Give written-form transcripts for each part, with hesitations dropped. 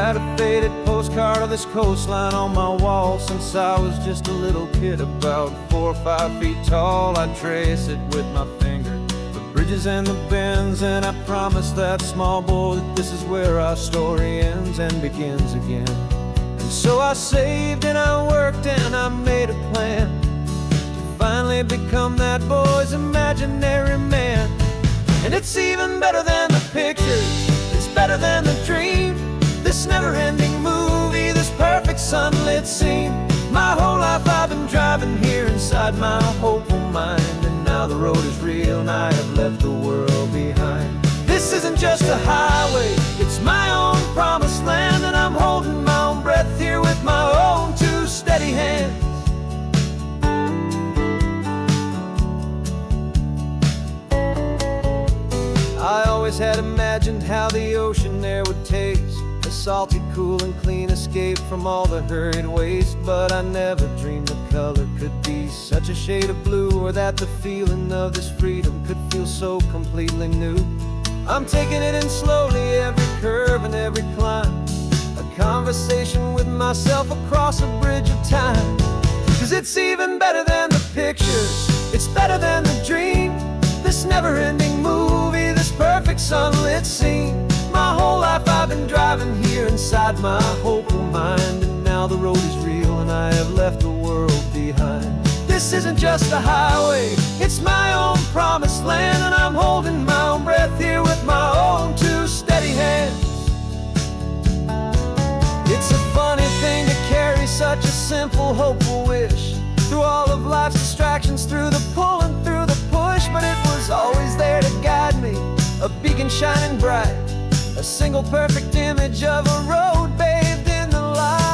had a faded postcard of this coastline on my wall since I was just a little kid, about 4 or 5 feet tall. I'd trace it with my finger, the bridges and the bends, and I promised that small boy that this is where our story ends and begins again. And so I saved and I worked and I made a plan to finally become that boy's imaginary man. And it's even better than the pictures, it's better than the dream, this never-ending movie, this perfect sunlit scene. My whole life I've been driving here inside my hopeful mind, and now the road is real and I have left the world behind. This isn't just a highway, it's my own promised land, and I'm holding my own breath here with my own 2 steady hands. I always had imagined how the ocean air would taste, a salty, cool and clean escape from all the hurried waste. But I never dreamed the color could be such a shade of blue, or that the feeling of this freedom could feel so completely new. I'm taking it in slowly, every curve and every climb, a conversation with myself across a bridge of time. 'Cause it's even better than the pictures, it's better than the dream, this never-ending movie, this perfect sunlit scene. My whole life I've been driving here inside my hopeful mind, and now the road is real and I have left the world behind. This isn't just a highway, it's my own promised land, and I'm holding my own breath here with my own 2 steady hands. It's a funny thing to carry such a simple, hopeful wish through all of life's distractions, through the pull and through the push, but it was always there to guide me, a beacon shining bright, a single perfect image of a road bathed in the light.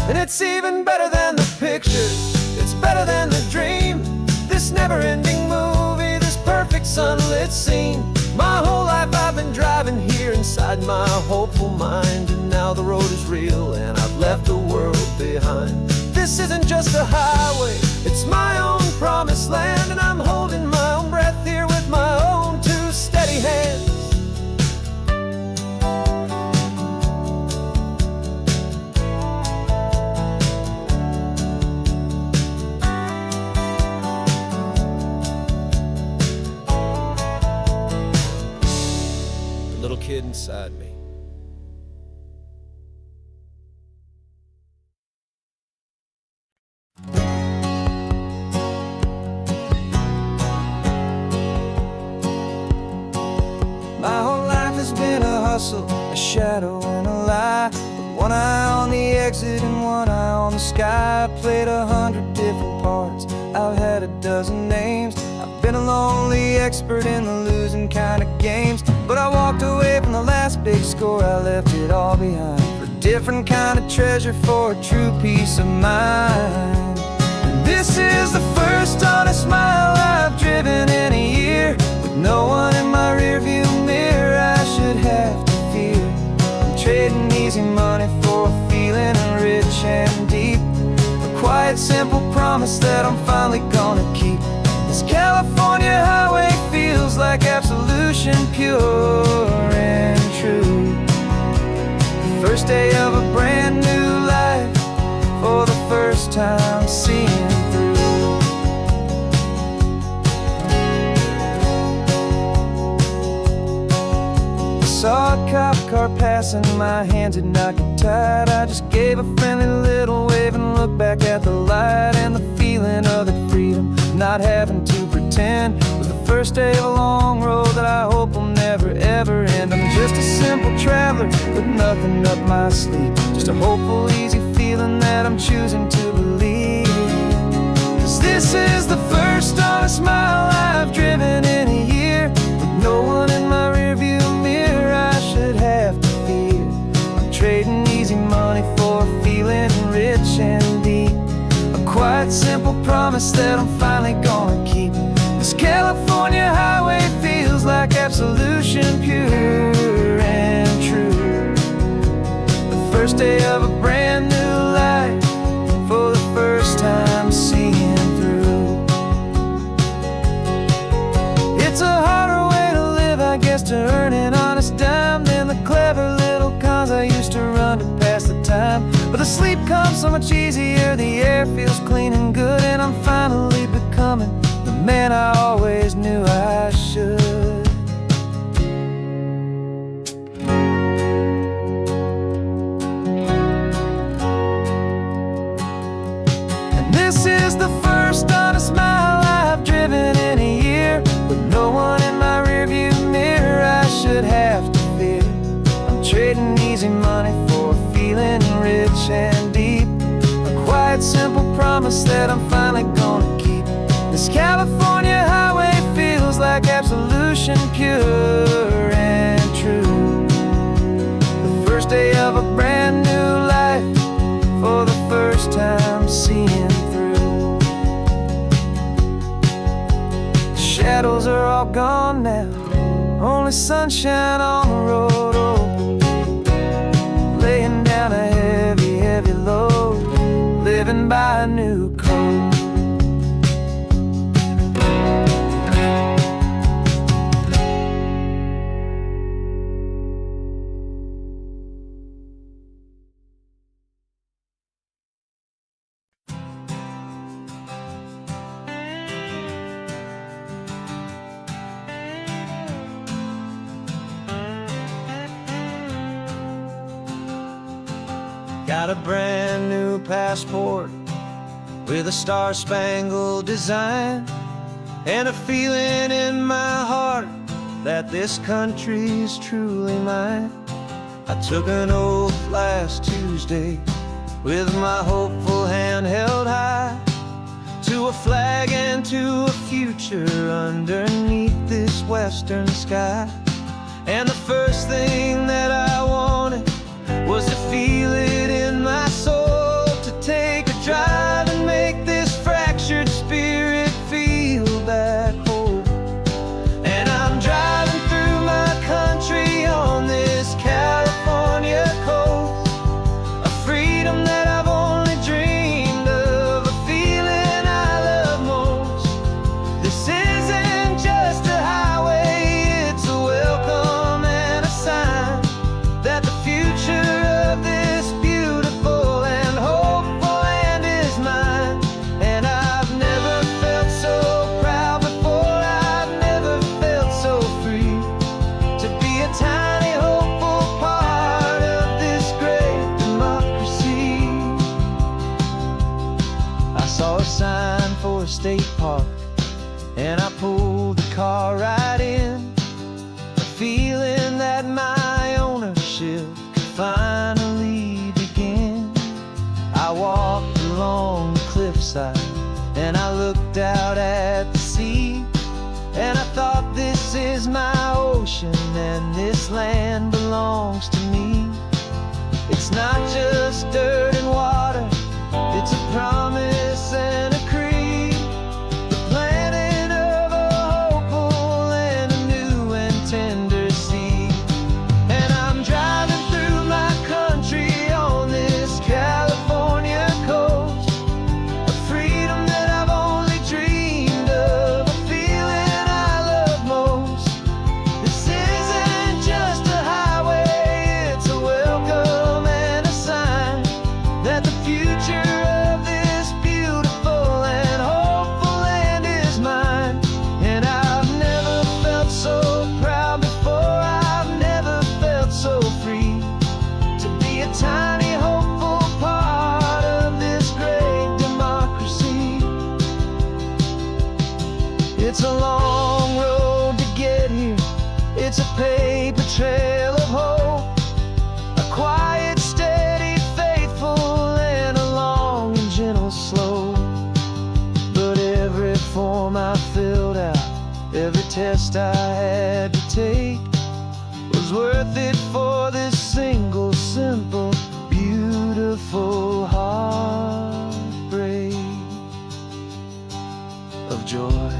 And it's even better than the pictures, it's better than the dream, this never-ending movie, this perfect sunlit scene. My whole life I've been driving here inside my hopeful mind, and now the road is real and I've left the world behind. This isn't just a highway, it's my own promised land, and I'm holding my own breath here with my own 2 steady hands. Little kid inside me. My whole life has been a hustle, a shadow and a lie, with one eye on the exit and one eye on the sky. I played 100 different parts, I've had a dozen names, I've been a lonely expert in the losing kind of games. But I walked away from the last big score, I left it all behind, for a different kind of treasure, for a true peace of mind. And this is the first honest mile I've driven in a year, with no one in my rearview mirror I should have to fear. I'm trading easy money for a feeling rich and deep, a quiet simple promise that I'm finally gonna keep. This California highway feels like absolution, pure and true. The first day of a brand new life, for the first time seeing through. I saw a cop car passing, my hands had not got tied. I just gave a friendly little wave and looked back at the light, and the feeling of the freedom, not having to pretend, was the first day of a long road that I hope will never ever end. I'm just a simple traveler with nothing up my sleeve, just a hopeful, easy feeling that I'm choosing to believe. 'Cause this is the first honest mile I've driven in a year, with no one in my rearview mirror I should have to fear. I'm trading easy money for a feeling rich and deep, a quiet simple promise that I'm finally gonna keep. This California highway feels like absolution, pure and true. first day of a brand new life, for the first time seeing through. It's a harder way to live, I guess, to earn an honest dime than the clever little cons I used to run to pass the time. But the sleep comes so much easier, the air feels clean and good, and I'm finally becoming the man I always knew I should. And this is the first honest mile I've driven in a year, with no one in my rearview mirror I should have to fear. I'm trading easy money for feeling rich and deep, a quiet, simple promise that I'm finally gonna keep. This California highway feels like absolution, pure and true. The first day of a brand new life, for the first time seeing through. The shadows are all gone now, only sunshine on the road. Oh, laying down a heavy, heavy load, living by a new code. Got a brand new passport with a star-spangled design, and a feeling in my heart that this country's truly mine. I took an oath last Tuesday with my hopeful hand held high, to a flag and to a future underneath this western sky. And the first thing that I wanted was to feel it in my soul, to take a drive and make this fractured spirit feel back home. And I'm driving through my country on this California coast, a freedom that I've only dreamed of, a feeling I love most. This isn't just a highway, it's a welcome and a sign that the future of this beautiful and hopeful land is mine. And I've never felt so proud before, I've never felt so free, to be a tiny hopeful part of this great democracy. I saw a sign for a state park, and I pulled the car right in, a feeling that my ownership could finally begin. I walked along the cliffside and I looked out at the sea, and I thought, this is my ocean and this land belongs to me. It's not just dirt and water, it's a promise and a creed, the planting of a hopeful and a new and tender seed. And I'm driving through my country on this California coast, a freedom that I've only dreamed of, a feeling I love most. This isn't just a highway, it's a welcome and a sign that the future of this beautiful and hopeful land is mine. And I've never felt so proud before, I've never felt so free, to be a tiny hopeful part of this great democracy. It's a long road to get here, it's a paper trail of hope, a quiet, steady, faithful, and a long and gentle slope. But every form I filled out, every test I had to take, was worth it for this single, simple, beautiful heartbreak of joy.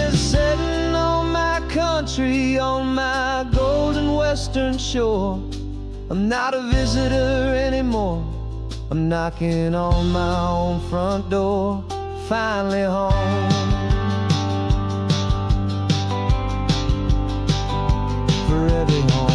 is setting on my country, on my golden western shore. I'm not a visitor anymore. I'm knocking on my own front door. Finally home. Forever home.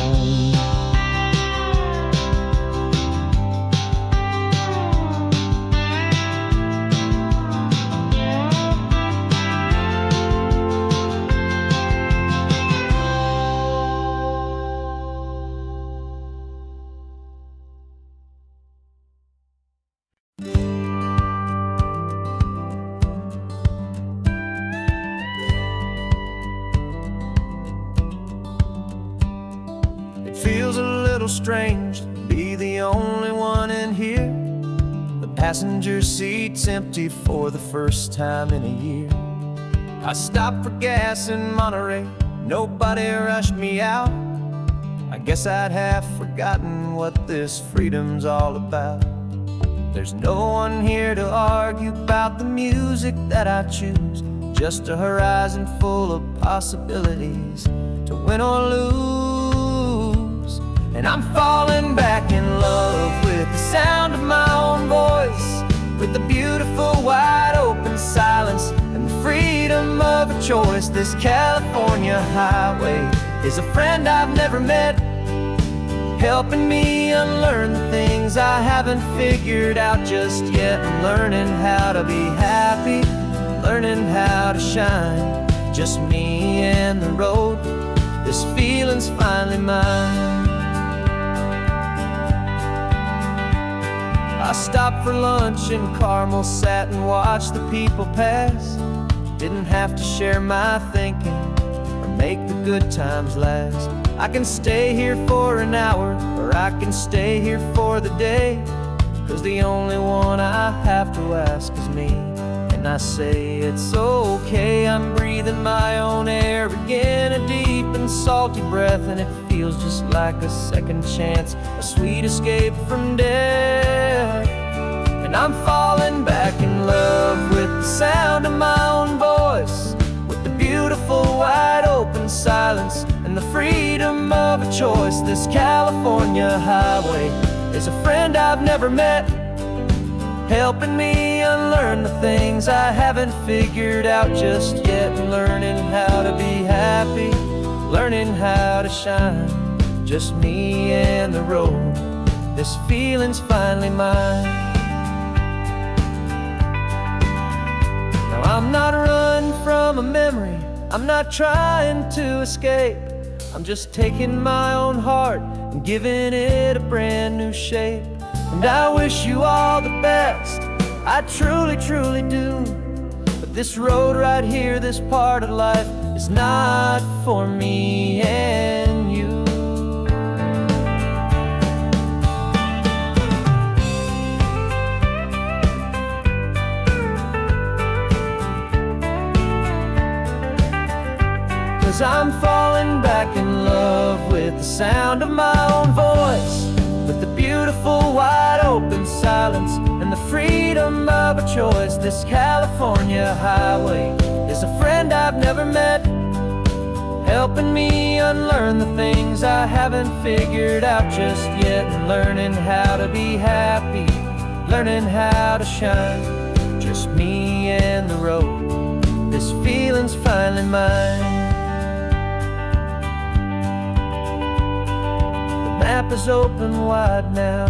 Feels a little strange to be the only one in here. The passenger seat's empty for the first time in a year. I stopped for gas in Monterey, nobody rushed me out. I guess I'd half forgotten what this freedom's all about. There's no one here to argue about the music that I choose, just a horizon full of possibilities to win or lose. And I'm falling back in love with the sound of my own voice, with the beautiful wide open silence and the freedom of a choice. This California highway is a friend I've never met, helping me unlearn the things I haven't figured out just yet. I'm learning how to be happy, learning how to shine, just me and the road. This feeling's finally mine. I stopped for lunch in Carmel, sat and watched the people pass. Didn't have to share my thinking or make the good times last. I can stay here for an hour, or I can stay here for the day, 'cause the only one I have to ask is me. And I say it's okay, I'm breathing my own air again, a deep and salty breath, and it feels just like a second chance, a sweet escape from death. And I'm falling back in love with the sound of my own voice, with the beautiful wide open silence and the freedom of a choice. This California highway is a friend I've never met, helping me unlearn the things I haven't figured out just yet. Learning how to be happy, learning how to shine, just me and the road. This feeling's finally mine. Now I'm not running from a memory, I'm not trying to escape. I'm just taking my own heart and giving it a brand new shape. And I wish you all the best, I truly, truly do. But this road right here, this part of life, is not for me and you. 'Cause I'm falling back in love with the sound of my own voice, with the beautiful wide open silence and the freedom of a choice. This California highway is a friend I've never met, helping me unlearn the things I haven't figured out just yet. And learning how to be happy, learning how to shine, just me and the road. This feeling's finally mine. The map is open wide now,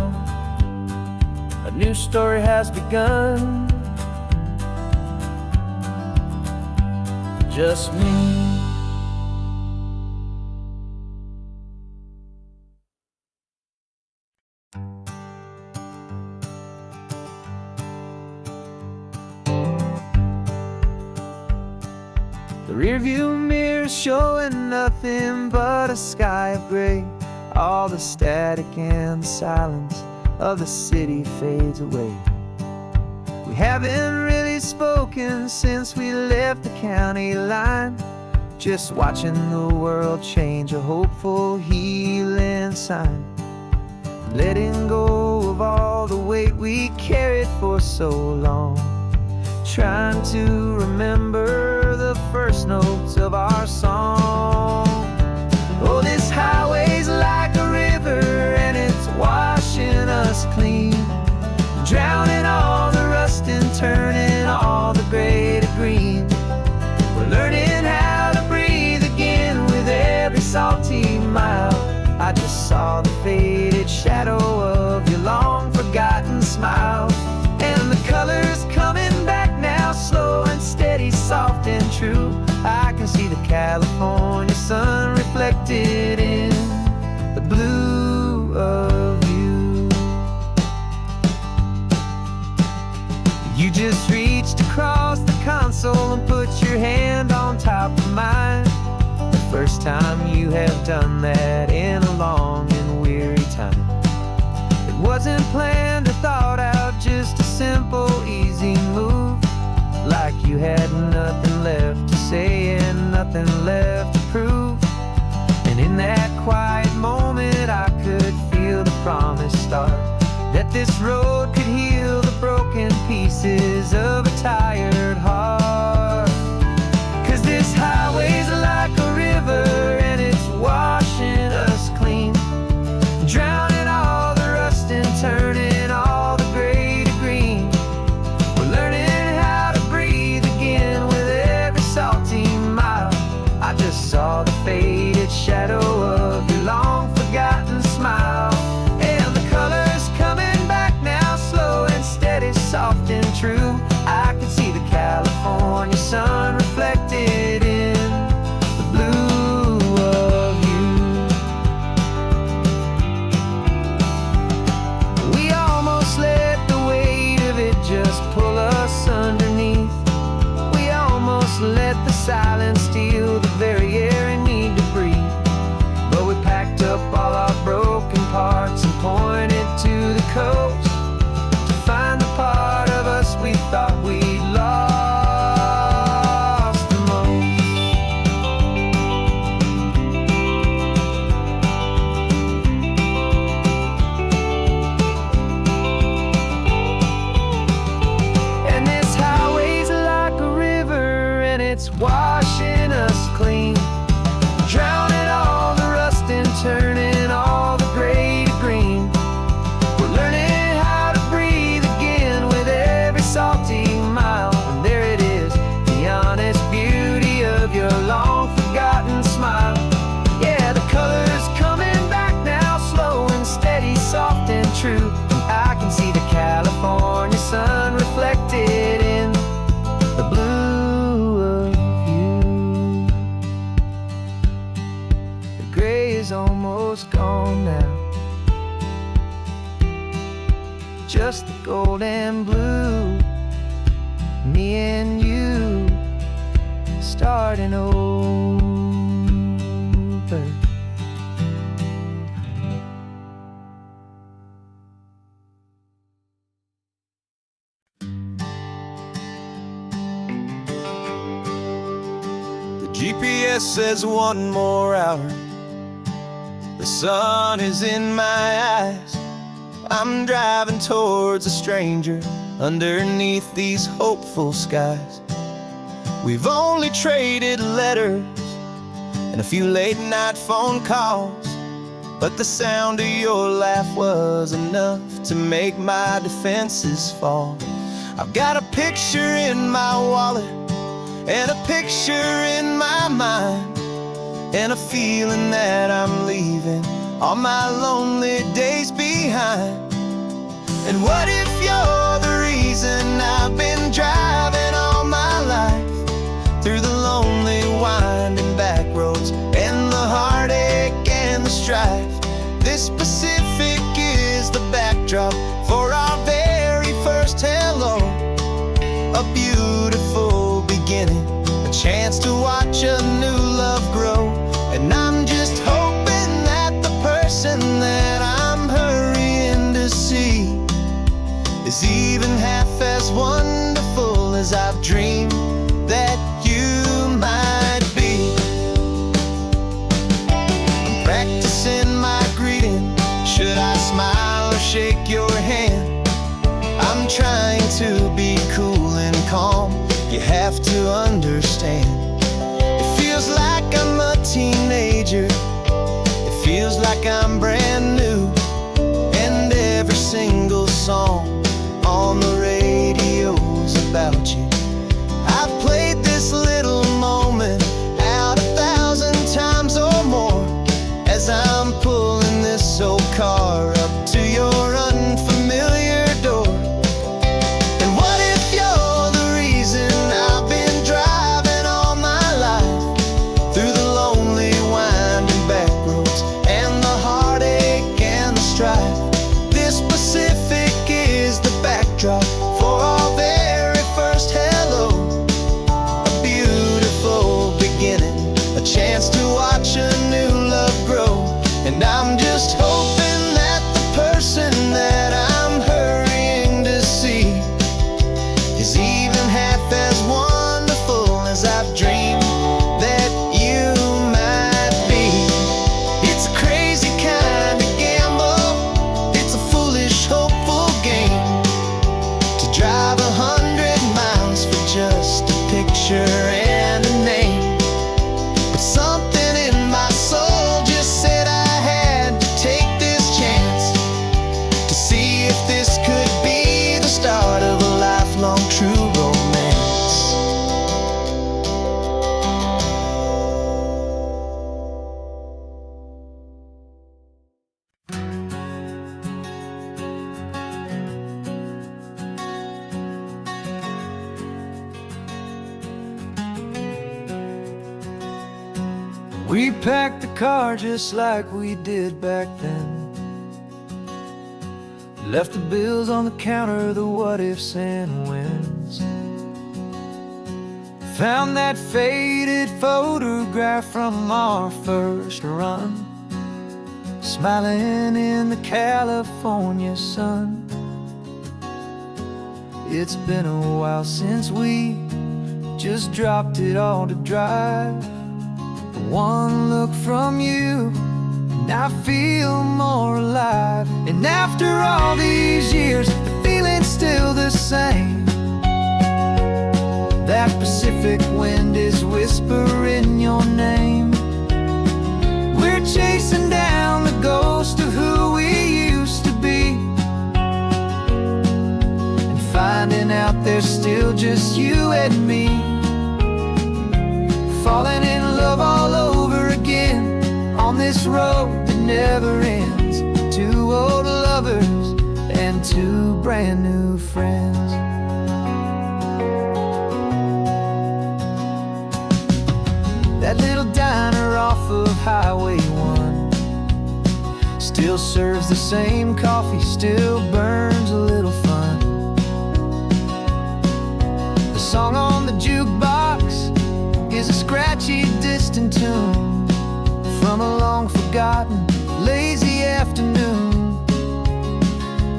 a new story has begun. Just me. The rearview mirror's showing nothing but a sky of gray. All the static and the silence of the city fades away. We haven't really spoken since we left the county line, just watching the world change, a hopeful healing sign. Letting go of all the weight we carried for so long, trying to remember the first first notes of our song. Oh, this highway's like a river and it's washing us clean, drowning all the rust and turning all the gray to green. We're learning how to breathe again with every salty mile. I just saw the faded shadow of your long forgotten smile, and the colors coming back now, slow and steady, soft and true. I can see the California sun reflected in the blue of you. You just reached across the console and put your hand on top of mine. The first time you have done that in a long and weary time. It wasn't planned or thought out, just a simple, easy move. Like you had nothing left to say and nothing left to prove. And in that quiet moment I could feel the promise start, that this road could heal the broken pieces of a tired heart. 'Cause this highway's like a river and it's washing us clean, drowning all the rust and turning all the gray to green. We're learning how to breathe again with every salty mile. I just saw the faded shadow of your long forgotten smile, and the colors coming back now, slow and steady, soft and true. I can see the California sun reflected in the blue of you. We almost let the weight of it just pull us underneath. We almost let the silence steal the very air we need to breathe. But we packed up all our broken parts and pointed to the coast to find the part of us we thought we'd lost the most. And this highway's like a river and it's washing us clean, drowning all the rust and turning all the gray to green. We're learning how to breathe again with every salty mile. And there it is, the honest beauty of your long forgotten smile. Yeah, the colors coming back now, slow and steady, soft and true. I can see the California sun reflected in the blue of you. The gray is almost gone now, just the gold and blue. Me and you starting over. The GPS says one more hour. The sun is in my eyes. I'm driving towards a stranger underneath these hopeful skies. We've only traded letters and a few late night phone calls, but the sound of your laugh was enough to make my defenses fall. I've got a picture in my wallet and a picture in my mind, and a feeling that I'm leaving all my lonely days behind. And what if you're the reason I've been driving all my life, through the lonely winding back roads and the heartache and the strife? This Pacific is the backdrop for our very first hello, a beautiful beginning, a chance to watch a new love grow. And I'm just hoping that the person that I'm hurrying to see is even half as wonderful as I've dreamed that you might be. I'm practicing my greeting. Should I smile or shake your hand? I'm trying to be cool and calm. You have to understand, We packed the car just like we did back then. Left the bills on the counter, the what ifs and whens. Found that faded photograph from our first run, smiling in the California sun. It's been a while since we just dropped it all to drive. But one look from you and I feel more alive. And after all these years, the feeling's still the same. That Pacific wind is whispering your name. We're chasing down the ghost of who we used to be, and finding out there's still just you and me. Falling in love all over again on this road that never ends. Two old lovers and two brand new friends. That little diner off of Highway 1 still serves the same coffee, still burns a little fun. The song on the jukebox is a scratchy, distant tune from a long-forgotten, lazy afternoon.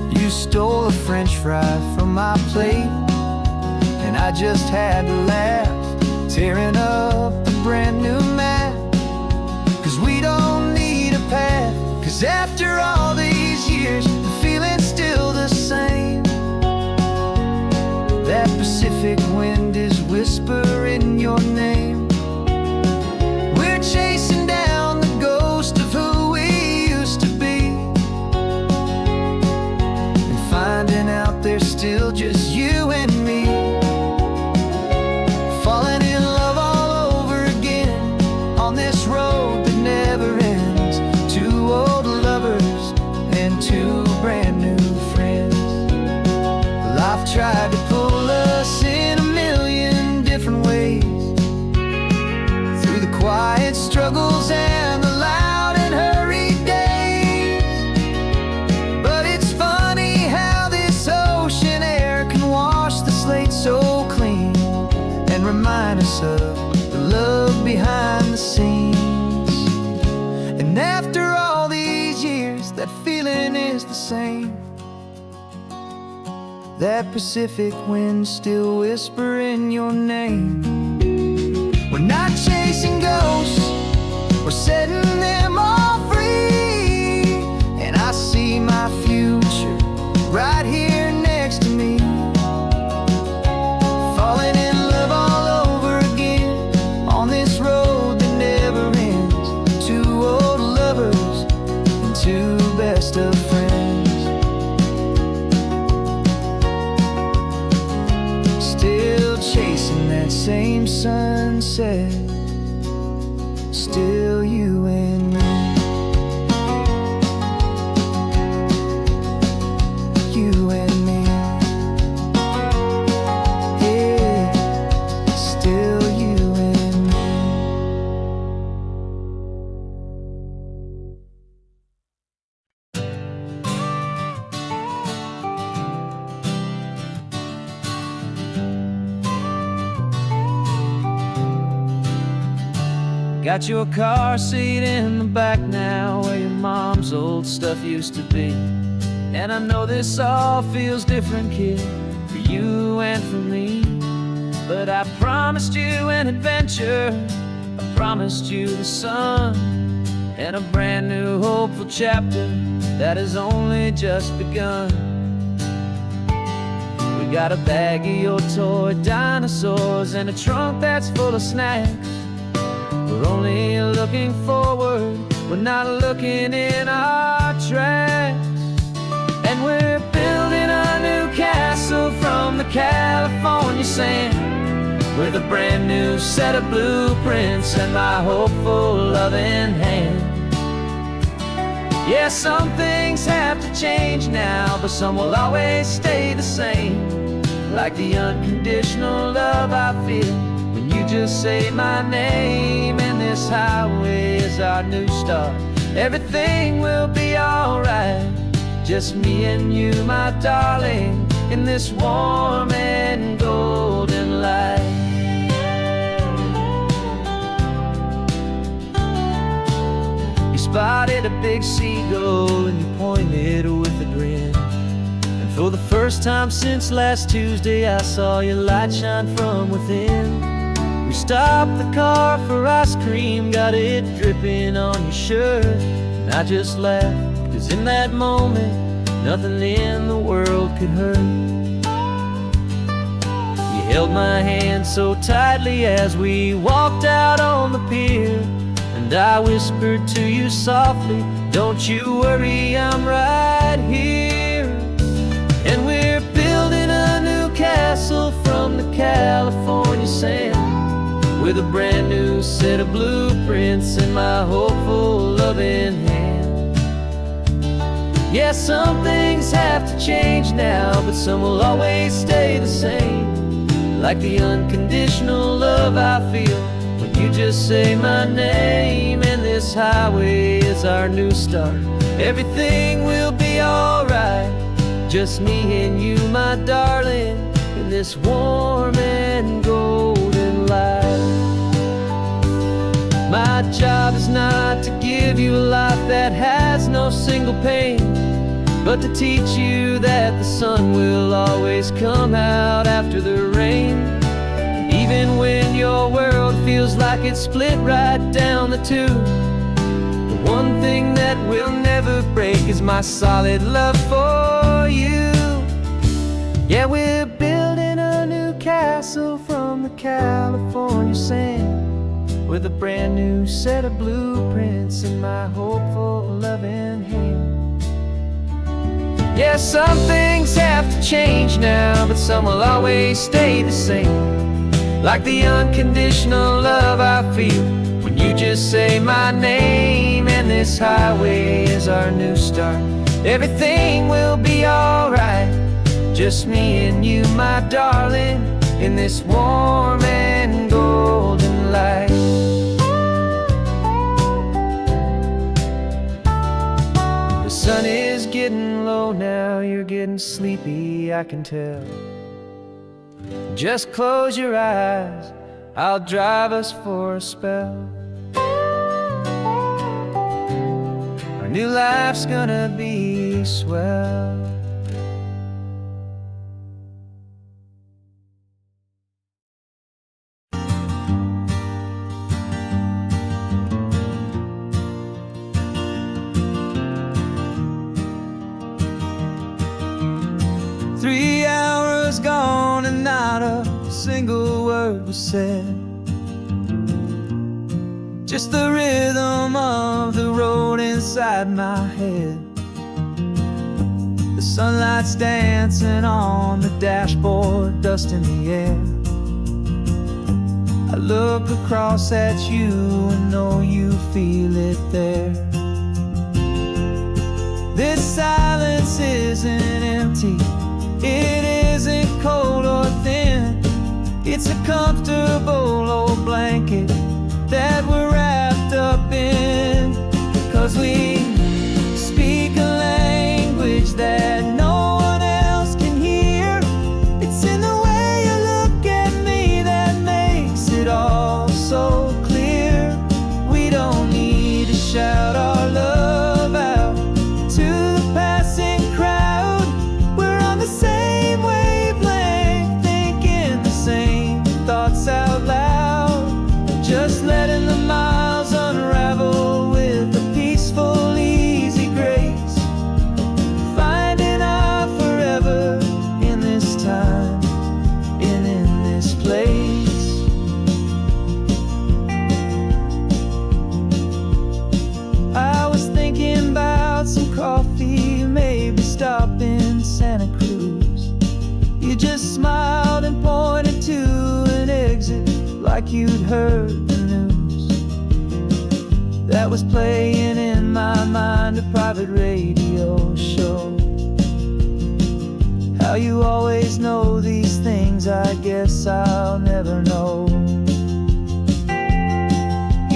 You stole a French fry from my plate, and I just had to laugh, tearing up the brand new map. 'Cause we don't need a path, 'cause after all these years, the feeling's still the same. That Pacific wind is whispering your name. We're chasing down the ghost of who we used to be, and finding out there's still just you and me. Falling in love all over again on this road that never ends. Two old lovers and two brand new friends. Life tried to pull us in a million different ways, through the quiet struggles and the loud and hurried days. But it's funny how this ocean air can wash the slate so clean, and remind us of the love behind the scenes. And after all these years, that feeling is the same. That Pacific wind still whispering your name. We're not chasing ghosts, we're setting them all free. And I see my future right here next to me. Falling in love all over again on this road that never ends. Two old lovers and two best of friends. Still chasing that same sunset, still you and me. You and me. Yeah, still you and me. Got your car seat in the back now, where your mom's old stuff used to be. And I know this all feels different, kid, for you and for me. But I promised you an adventure, I promised you the sun, and a brand new hopeful chapter that has only just begun. We got a bag of your toy dinosaurs and a trunk that's full of snacks. We're only looking forward, we're not looking in our tracks. And we're building a new castle from the California sand, with a brand new set of blueprints and my hopeful loving hand. Yeah, some things have to change now, but some will always stay the same. Like the unconditional love I feel when you just say my name, and this highway our new start. Everything will be alright, just me and you, my darling, in this warm and golden light. You spotted a big seagull and you pointed with a grin. And for the first time since last Tuesday, I saw your light shine from within. We stopped the car for ice cream, got it dripping on your shirt. And I just laughed, 'cause in that moment, nothing in the world could hurt. You held my hand so tightly as we walked out on the pier, and I whispered to you softly, don't you worry, I'm right here. And we're building a new castle from the California sand, with a brand new set of blueprints in my hopeful, loving hand. Yeah, some things have to change now, but some will always stay the same. Like the unconditional love I feel when you just say my name. And this highway is our new start. Everything will be alright, just me and you, my darling, in this warm and golden light. My job is not to give you a life that has no single pain, but to teach you that the sun will always come out after the rain. Even when your world feels like it's split right down the two, the one thing that will never break is my solid love for you. Yeah, we're building a new castle from the California sand, with a brand new set of blueprints in my hopeful, loving hand. Yeah, some things have to change now, but some will always stay the same. Like the unconditional love I feel when you just say my name. And this highway is our new start. Everything will be alright, just me and you, my darling, in this warm and golden light. The sun is getting low now, you're getting sleepy, I can tell. Just close your eyes, I'll drive us for a spell. Our new life's gonna be swell. Three hours gone and not a single word was said. Just the rhythm of the road inside my head. The sunlight's dancing on the dashboard, dust in the air. I look across at you and know you feel it there. This silence isn't empty, it isn't cold or thin. It's a comfortable old blanket that we're wrapped up in. 'Cause we speak a language that no one else can hear. It's in the way you look at me that makes it all so clear. We don't need to shout our love out to the passing crowd. We're on the same wavelength, thinking the same thoughts out loud. Just letting the miles unravel with a peaceful, easy grace. Finding our forever in this time and in this place. I was thinking about some coffee, maybe stop in Santa Cruz. You just smiled and pointed to an exit like you'd heard the news. That was playing in my mind, a private radio show. How you always know these things, I guess I'll never know.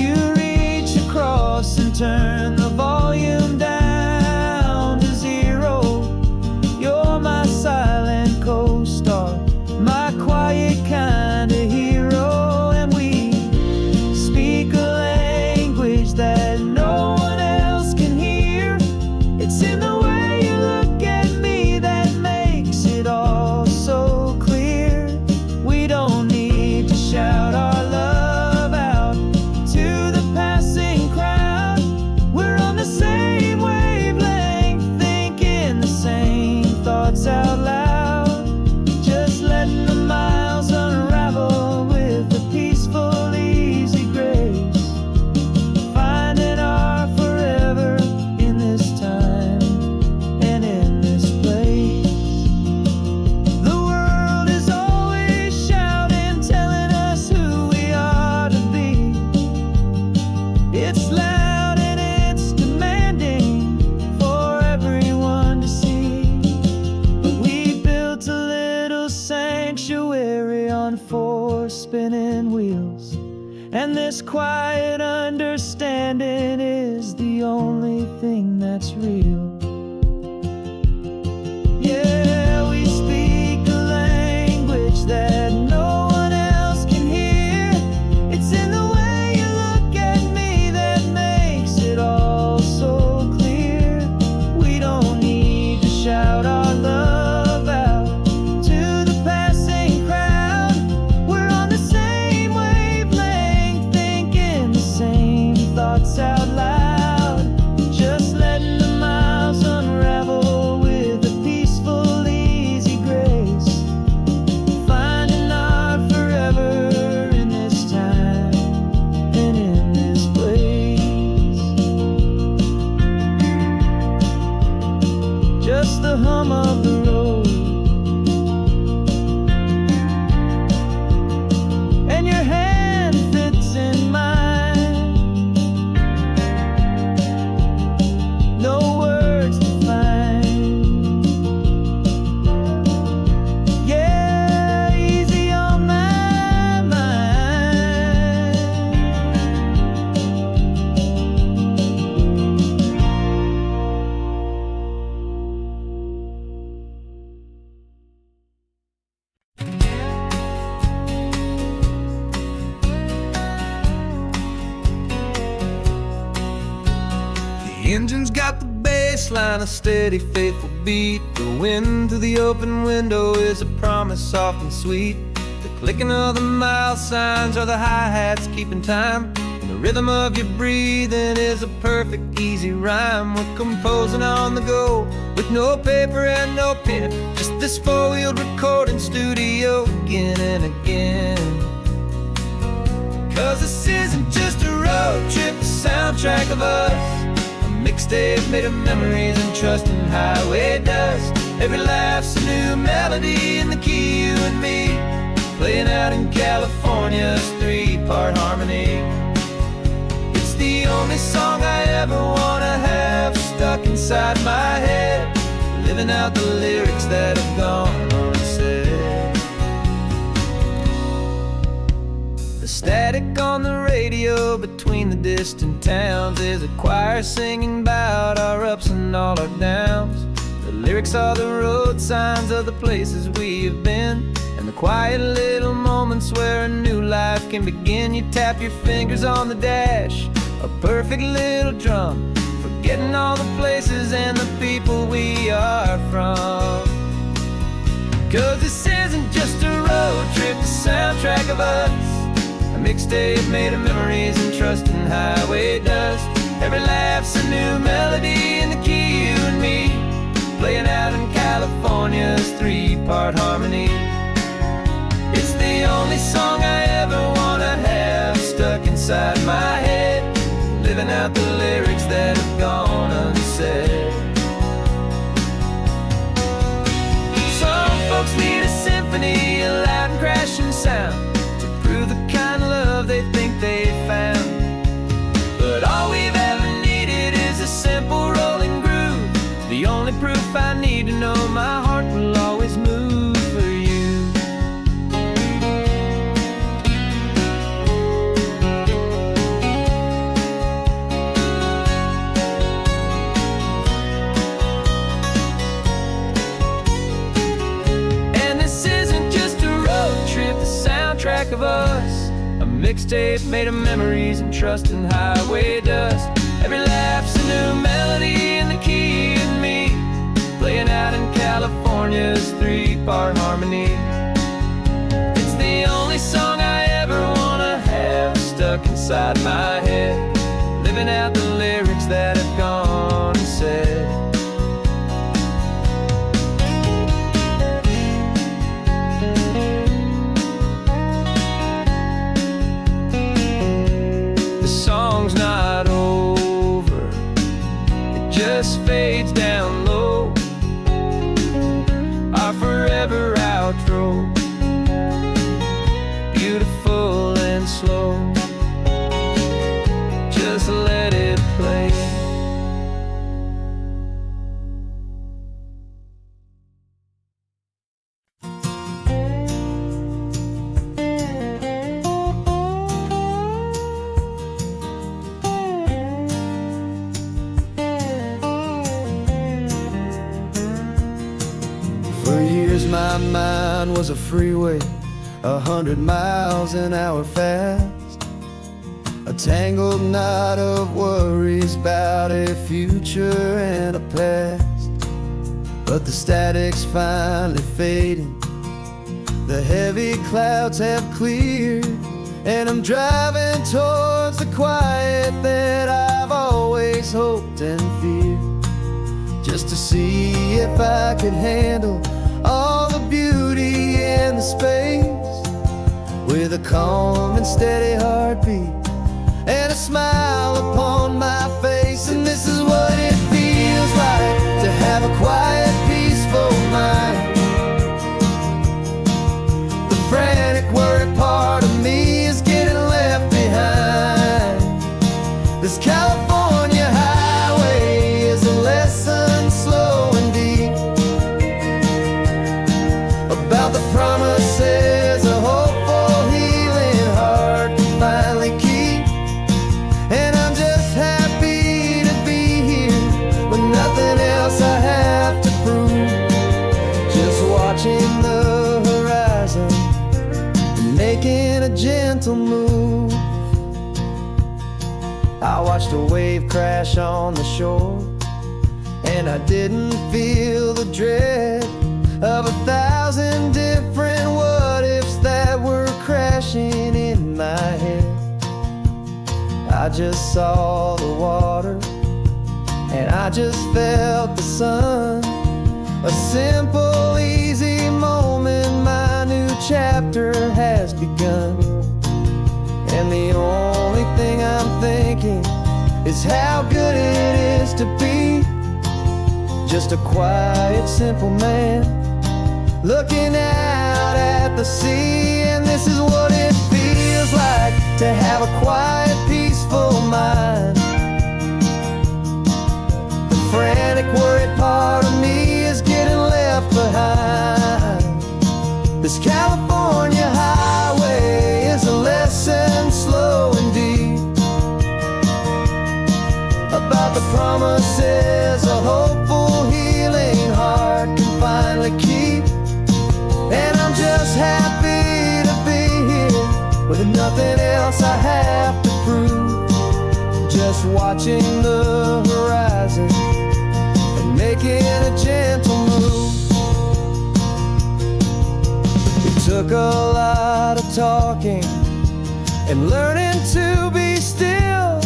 You reach across It's loud and it's demanding for everyone to see. But we built a little sanctuary on 4 spinning wheels, and this quiet understanding is the only thing that's real. Yeah, we speak a language that no one else can hear. It's in the way you look at me that makes it all so clear. We don't need to shout our love out to the passing crowd. We're on the same wavelength, thinking the same thoughts out loud. Just letting the miles unravel with a peaceful, easy grace. Finding our forever in this time and in this place. Just the hum of the road and your hand fits in mine. No words to find. Yeah, easy on my mind. The engine's got the bass line, a steady, faithful beat. The wind through the open window is a promise soft and sweet. The clicking of the mile signs are the hi-hats keeping time, and the rhythm of your breathing is a perfect, easy rhyme. We're composing on the go with no paper and no pen, just this 4-wheeled recording studio again and again. Cause this isn't just a road trip, the soundtrack of us. Mixtape made of memories and trust in highway dust. Every laugh's a new melody in the key, you and me, playing out in California's 3-part harmony. It's the only song I ever wanna have stuck inside my head, living out the lyrics that have gone unsaid. The static on the radio between the distant towns is a choir singing about our ups and all our downs. The lyrics are the road signs of the places we have been, and the quiet little moments where a new life can begin. You tap your fingers on the dash, a perfect little drum, forgetting all the places and the people we are from. Cause this isn't just a road trip, the soundtrack of us. A mixtape made of memories and trust in highway dust. Every laugh's a new melody in the key, you and me, playing out in California's 3-part harmony. It's the only song I ever wanna have stuck inside my head, living out the lyrics that have gone unsaid. Some folks need a symphony, a loud and crashing sound, the kind of love they think they found. But all we've ever needed is a simple rolling groove, the only proof I need to know my heart will always move for you. And this isn't just a road trip, the soundtrack of us. A mixtape made of memories and trust in highway dust. Every laugh's a new melody in the key, and me, playing out in California's 3-part harmony. It's the only song I ever wanna have stuck inside my head, living out the lyrics that have gone unsaid. Song's not over, it just fades down low. Our forever outro, beautiful and slow. Just just let it play. For years my mind was a freeway, 100 miles an hour fast, a tangled knot of worries about a future and a past. But the static's finally fading, the heavy clouds have cleared, and I'm driving towards the quiet that I've always hoped and feared, just to see if I could handle all the beauty in the space, with a calm and steady heartbeat and a smile upon my face. And this is what it feels like to have a quiet, peaceful mind. The frantic, worried part of me is getting left behind. This California highway is a lesson slow and deep about the promises a hopeful, healing heart can finally keep. And I'm just happy to be here with nothing else I have to prove, just watching the horizon and making a gentle move. I watched a wave crash on the shore, and I didn't feel the dread of 1,000 different what-ifs that were crashing in my head. I just saw the water, and I just felt the sun. A simple, easy moment, my new chapter has begun. And the only thing I'm thinking is how good it is to be just a quiet, simple man looking out at the sea. And this is what it feels like to have a quiet, peaceful mind. The frantic, worried part of me is getting left behind. This California highway is a lesson slow and deep about the promises a hopeful, healing heart can finally keep. And I'm just happy to be here with nothing else I have to prove, just watching the horizon and making a gentle move. It took a lot of talking and learning to be still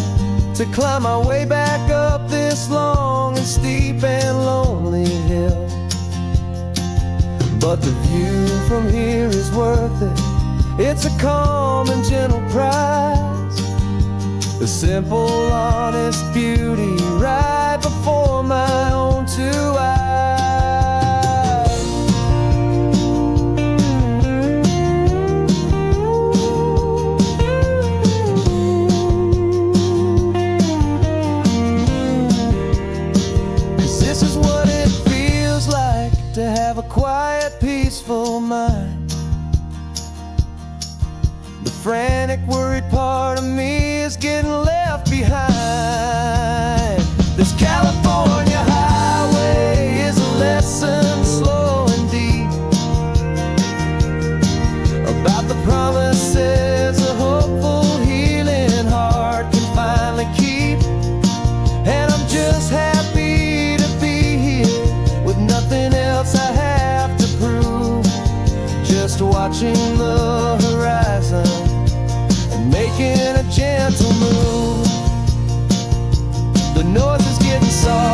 to climb my way back up this long and steep and lonely hill. But the view from here is worth it. It's a calm and gentle prize, the simple, honest beauty right before my own two eyes. 'Cause this is what it feels like to have a quiet, peaceful mind. The frantic, worried part of me is getting left behind. This California highway is a lesson slow and deep about the promises a hopeful, healing heart can finally keep. And I'm just happy to be here with nothing else I have to prove, just watching the horizon and making a gentle move. The noise is getting soft.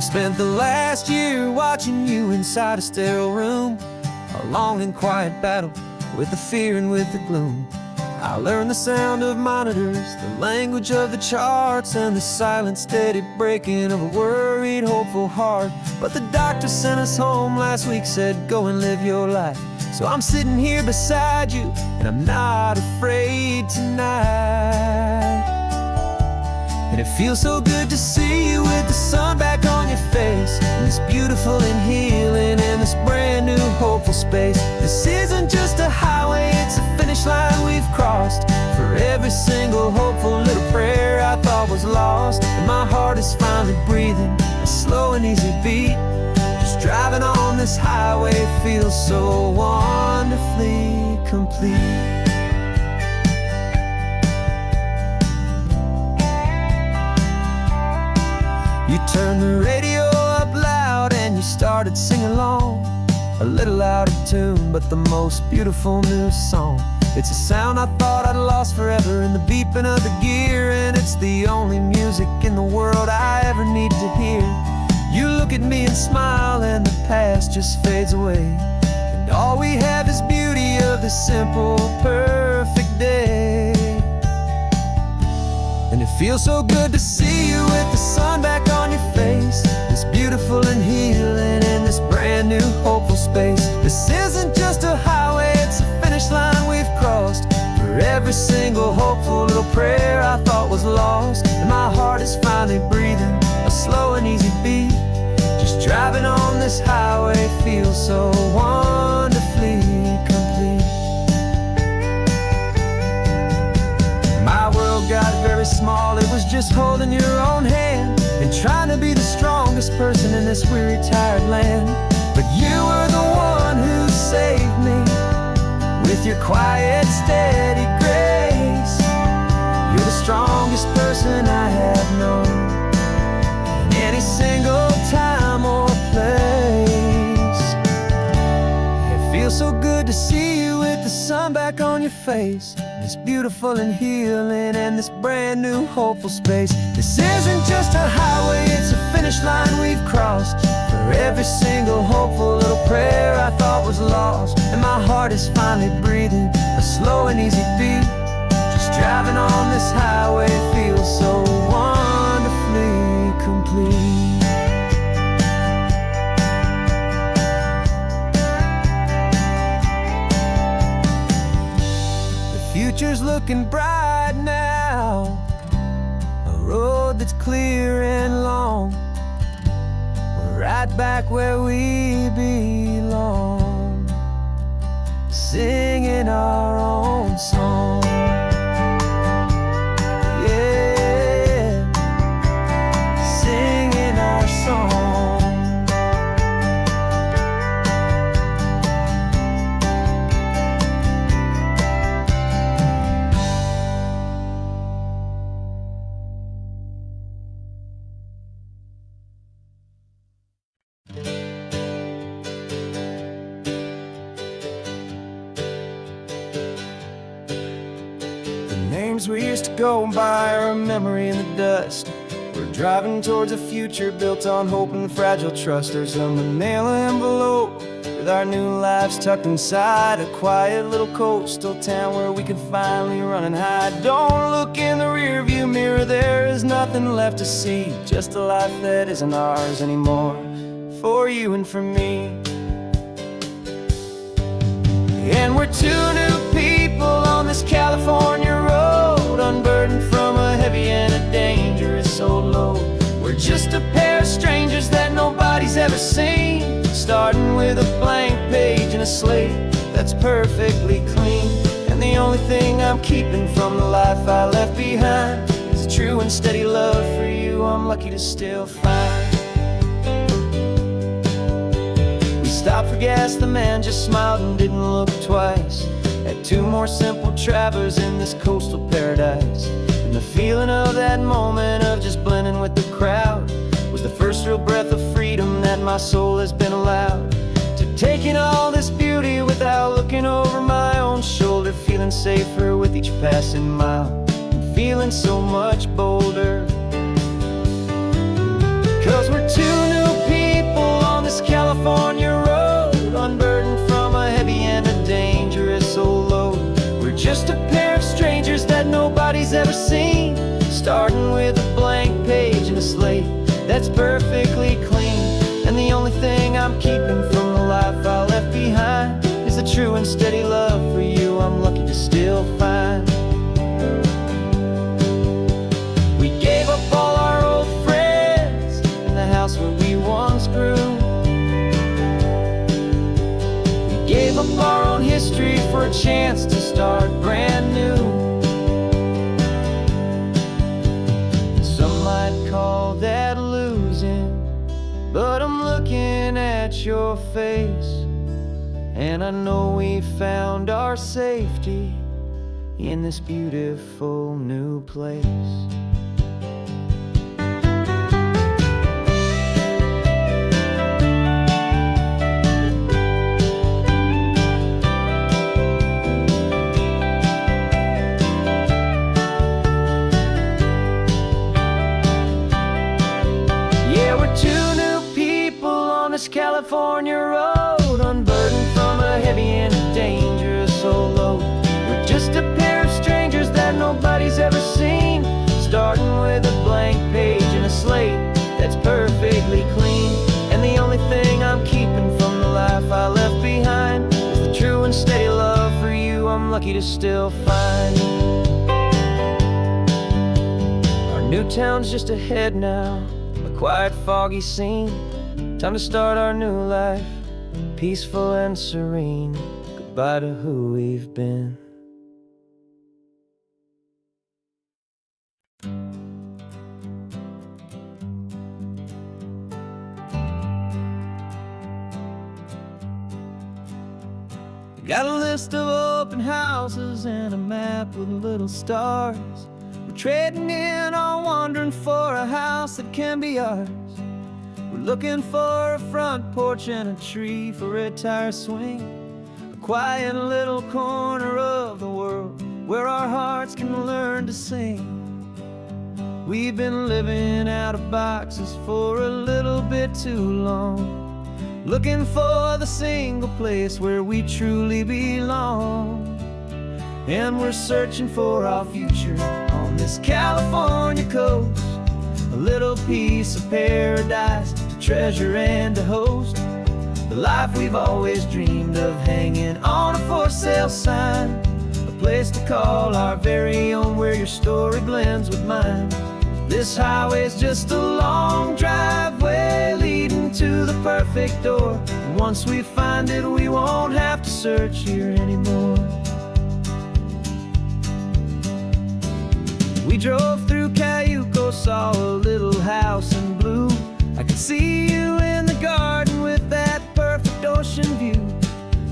Spent the last year watching you inside a sterile room, a long and quiet battle with the fear and with the gloom. I learned the sound of monitors, the language of the charts, and the silent, steady breaking of a worried, hopeful heart. But the doctor sent us home last week, said go and live your life. So I'm sitting here beside you, and I'm not afraid tonight. And it feels so good to see you with the sun back on your face, and this beautiful and healing in this brand new hopeful space. This isn't just a highway, it's a finish line we've crossed. For every single hopeful little prayer I thought was lost, and my heart is finally breathing a slow and easy beat. Just driving on this highway feels so wonderfully complete. You turned the radio up loud and you started singing along, a little out of tune, but the most beautiful new song. It's a sound I thought I'd lost forever in the beeping of the gear, and it's the only music in the world I ever need to hear. You look at me and smile, and the past just fades away, and all we have is beauty of this simple, perfect day. And it feels so good to see you with the sun back on your face, this beautiful and healing in this brand new hopeful space. This isn't just a highway, it's a finish line we've crossed. For every single hopeful little prayer I thought was lost, and my heart is finally breathing a slow and easy beat. Just driving on this highway feels so wonderfully complete. My world got very small, it was just holding your own hand and trying to be the strongest person in this weary, tired land. But you were the one who saved me with your quiet, steady grace. You're the strongest person I have known in any single time or place. It feels so good to see you with the sun back on your face, this beautiful and healing and this brand new hopeful space. This isn't just a highway, it's a finish line we've crossed. For every single hopeful little prayer I thought was lost, and my heart is finally breathing a slow and easy beat. Just driving on this highway feels so wonderfully complete. Future's looking bright now, a road that's clear and long. We're right back where we belong, singing our own song. Yeah, singing our song. Names we used to go by are a memory in the dust. We're driving towards a future built on hope and fragile trust. There's a manila envelope with our new lives tucked inside, a quiet little coastal town where we could finally run and hide. Don't look in the rearview mirror, there is nothing left to see, just a life that isn't ours anymore, for you and for me. And we're two new people on this California road, unburdened from a heavy and a dangerous old load. We're just a pair of strangers that nobody's ever seen, starting with a blank page and a slate that's perfectly clean. And the only thing I'm keeping from the life I left behind is a true and steady love for you I'm lucky to still find. Stopped for gas, the man just smiled and didn't look twice. Had two more simple travelers in this coastal paradise, and the feeling of that moment of just blending with the crowd was the first real breath of freedom that my soul has been allowed to take in all this beauty without looking over my own shoulder, feeling safer with each passing mile and feeling so much bolder. 'Cause we're two new California road, unburdened from a heavy and a dangerous old load. We're just a pair of strangers that nobody's ever seen, starting with a blank page and a slate that's perfectly clean. And the only thing I'm keeping from the life I left behind is the true and steady love for you I'm lucky to still find. We gave up all our old friends in the house where we once grew. We gave up our own history for a chance to start brand new. Some might call that losing, but I'm looking at your face, and I know we found our safety in this beautiful new place. California road, unburdened from a heavy and dangerous old load. We're just a pair of strangers that nobody's ever seen, starting with a blank page and a slate that's perfectly clean. And the only thing I'm keeping from the life I left behind is the true and steady love for you I'm lucky to still find. Our new town's just ahead now, a quiet, foggy scene. Time to start our new life, peaceful and serene. Goodbye to who we've been. Got a list of open houses and a map with little stars. We're trading in or wandering for a house that can be ours. We're looking for a front porch and a tree for a tire swing, a quiet little corner of the world where our hearts can learn to sing. We've been living out of boxes for a little bit too long, looking for the single place where we truly belong. And we're searching for our future on this California coast, a little piece of paradise to treasure and to host, the life we've always dreamed of hanging on a for sale sign, a place to call our very own where your story blends with mine. This highway's just a long driveway leading to the perfect door, and once we find it we won't have to search here anymore. We drove through Cayuco, saw a little house in blue. I could see you in the garden with that perfect ocean view.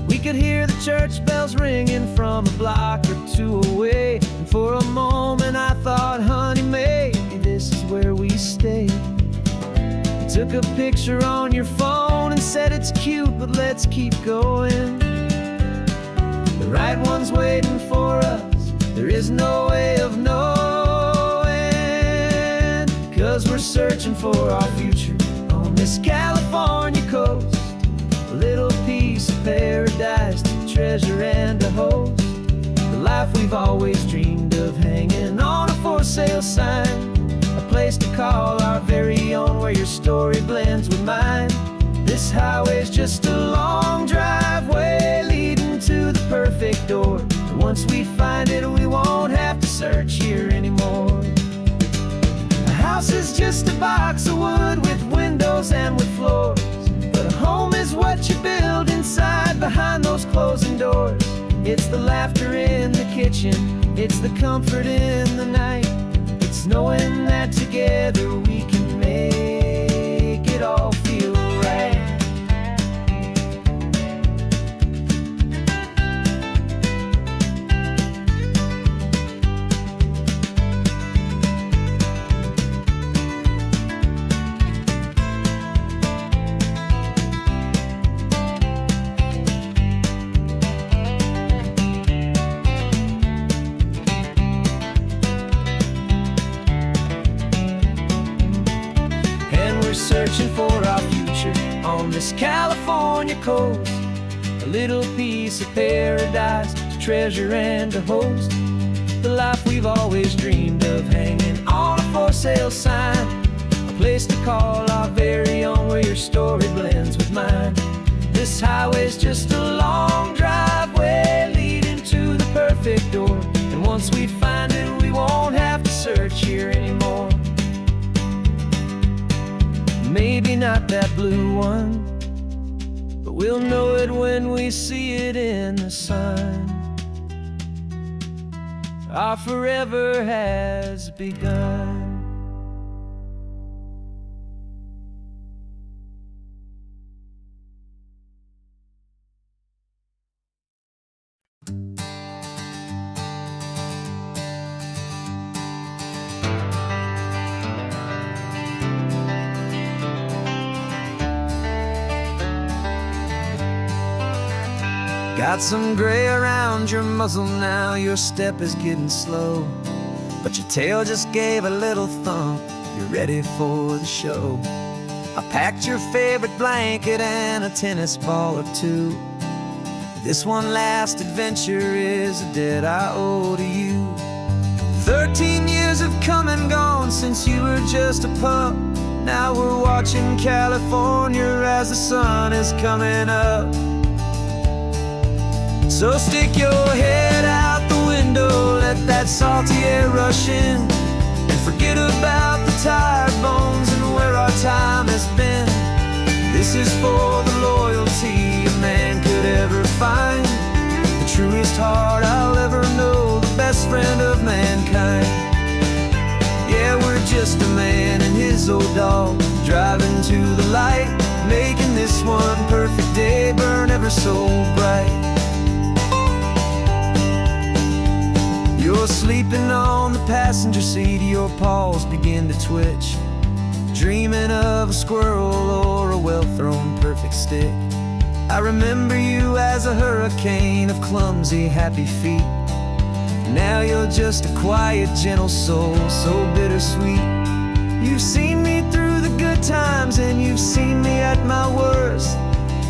We could hear the church bells ringing from a block or two away, and for a moment I thought, honey, maybe this is where we stay. You took a picture on your phone and said it's cute, but let's keep going. The right one's waiting for us, there is no way of knowing, 'cause we're searching for our future on this California coast, a little piece of paradise to treasure and to host, the life we've always dreamed of hanging on a for sale sign, a place to call our very own where your story blends with mine. This highway's just a long driveway leading to the perfect door, and once we find it we won't have to search here anymore. House is just a box of wood with windows and with floors, but a home is what you build inside behind those closing doors. It's the laughter in the kitchen, it's the comfort in the night, it's knowing that together we can make it all feel right. Searching for our future on this California coast, a little piece of paradise to treasure and to host. The life we've always dreamed of, hanging on a for sale sign, a place to call our very own, where your story blends with mine. This highway's just a long driveway leading to the perfect door, and once we find it, we won't have to search here anymore. Maybe not that blue one, but we'll know it when we see it in the sun. Our forever has begun. Got some gray around your muzzle now, your step is getting slow, but your tail just gave a little thump, you're ready for the show. I packed your favorite blanket and a tennis ball or two. This one last adventure is a debt I owe to you. 13 years have come and gone since you were just a pup. Now we're watching California as the sun is coming up. So stick your head out the window, let that salty air rush in, and forget about the tired bones and where our time has been. This is for the loyalty a man could ever find, the truest heart I'll ever know, the best friend of mankind. Yeah, we're just a man and his old dog, driving to the light, making this one perfect day burn ever so bright. You're sleeping on the passenger seat, your paws begin to twitch, dreaming of a squirrel or a well-thrown perfect stick. I remember you as a hurricane of clumsy, happy feet. Now you're just a quiet, gentle soul, so bittersweet. You've seen me through the good times and you've seen me at my worst.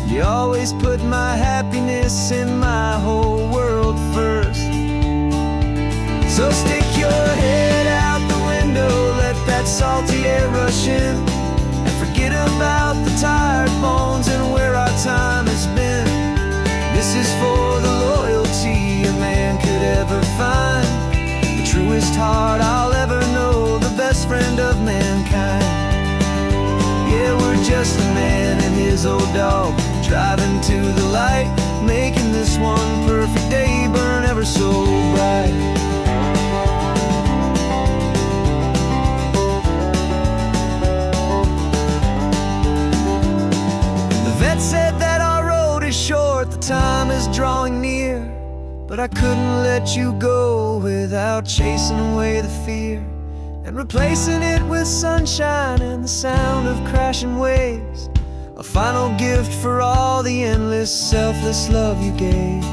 You always put my happiness in my whole world first. So stick your head out the window, let that salty air rush in, and forget about the tired bones and where our time has been. This is for the loyalty a man could ever find, the truest heart I'll ever know, the best friend of mankind. Yeah, we're just a man and his old dog, driving to the light, making this one perfect day burn ever so bright. Said that our road is short, the time is drawing near, but I couldn't let you go without chasing away the fear and replacing it with sunshine and the sound of crashing waves, a final gift for all the endless, selfless love you gave.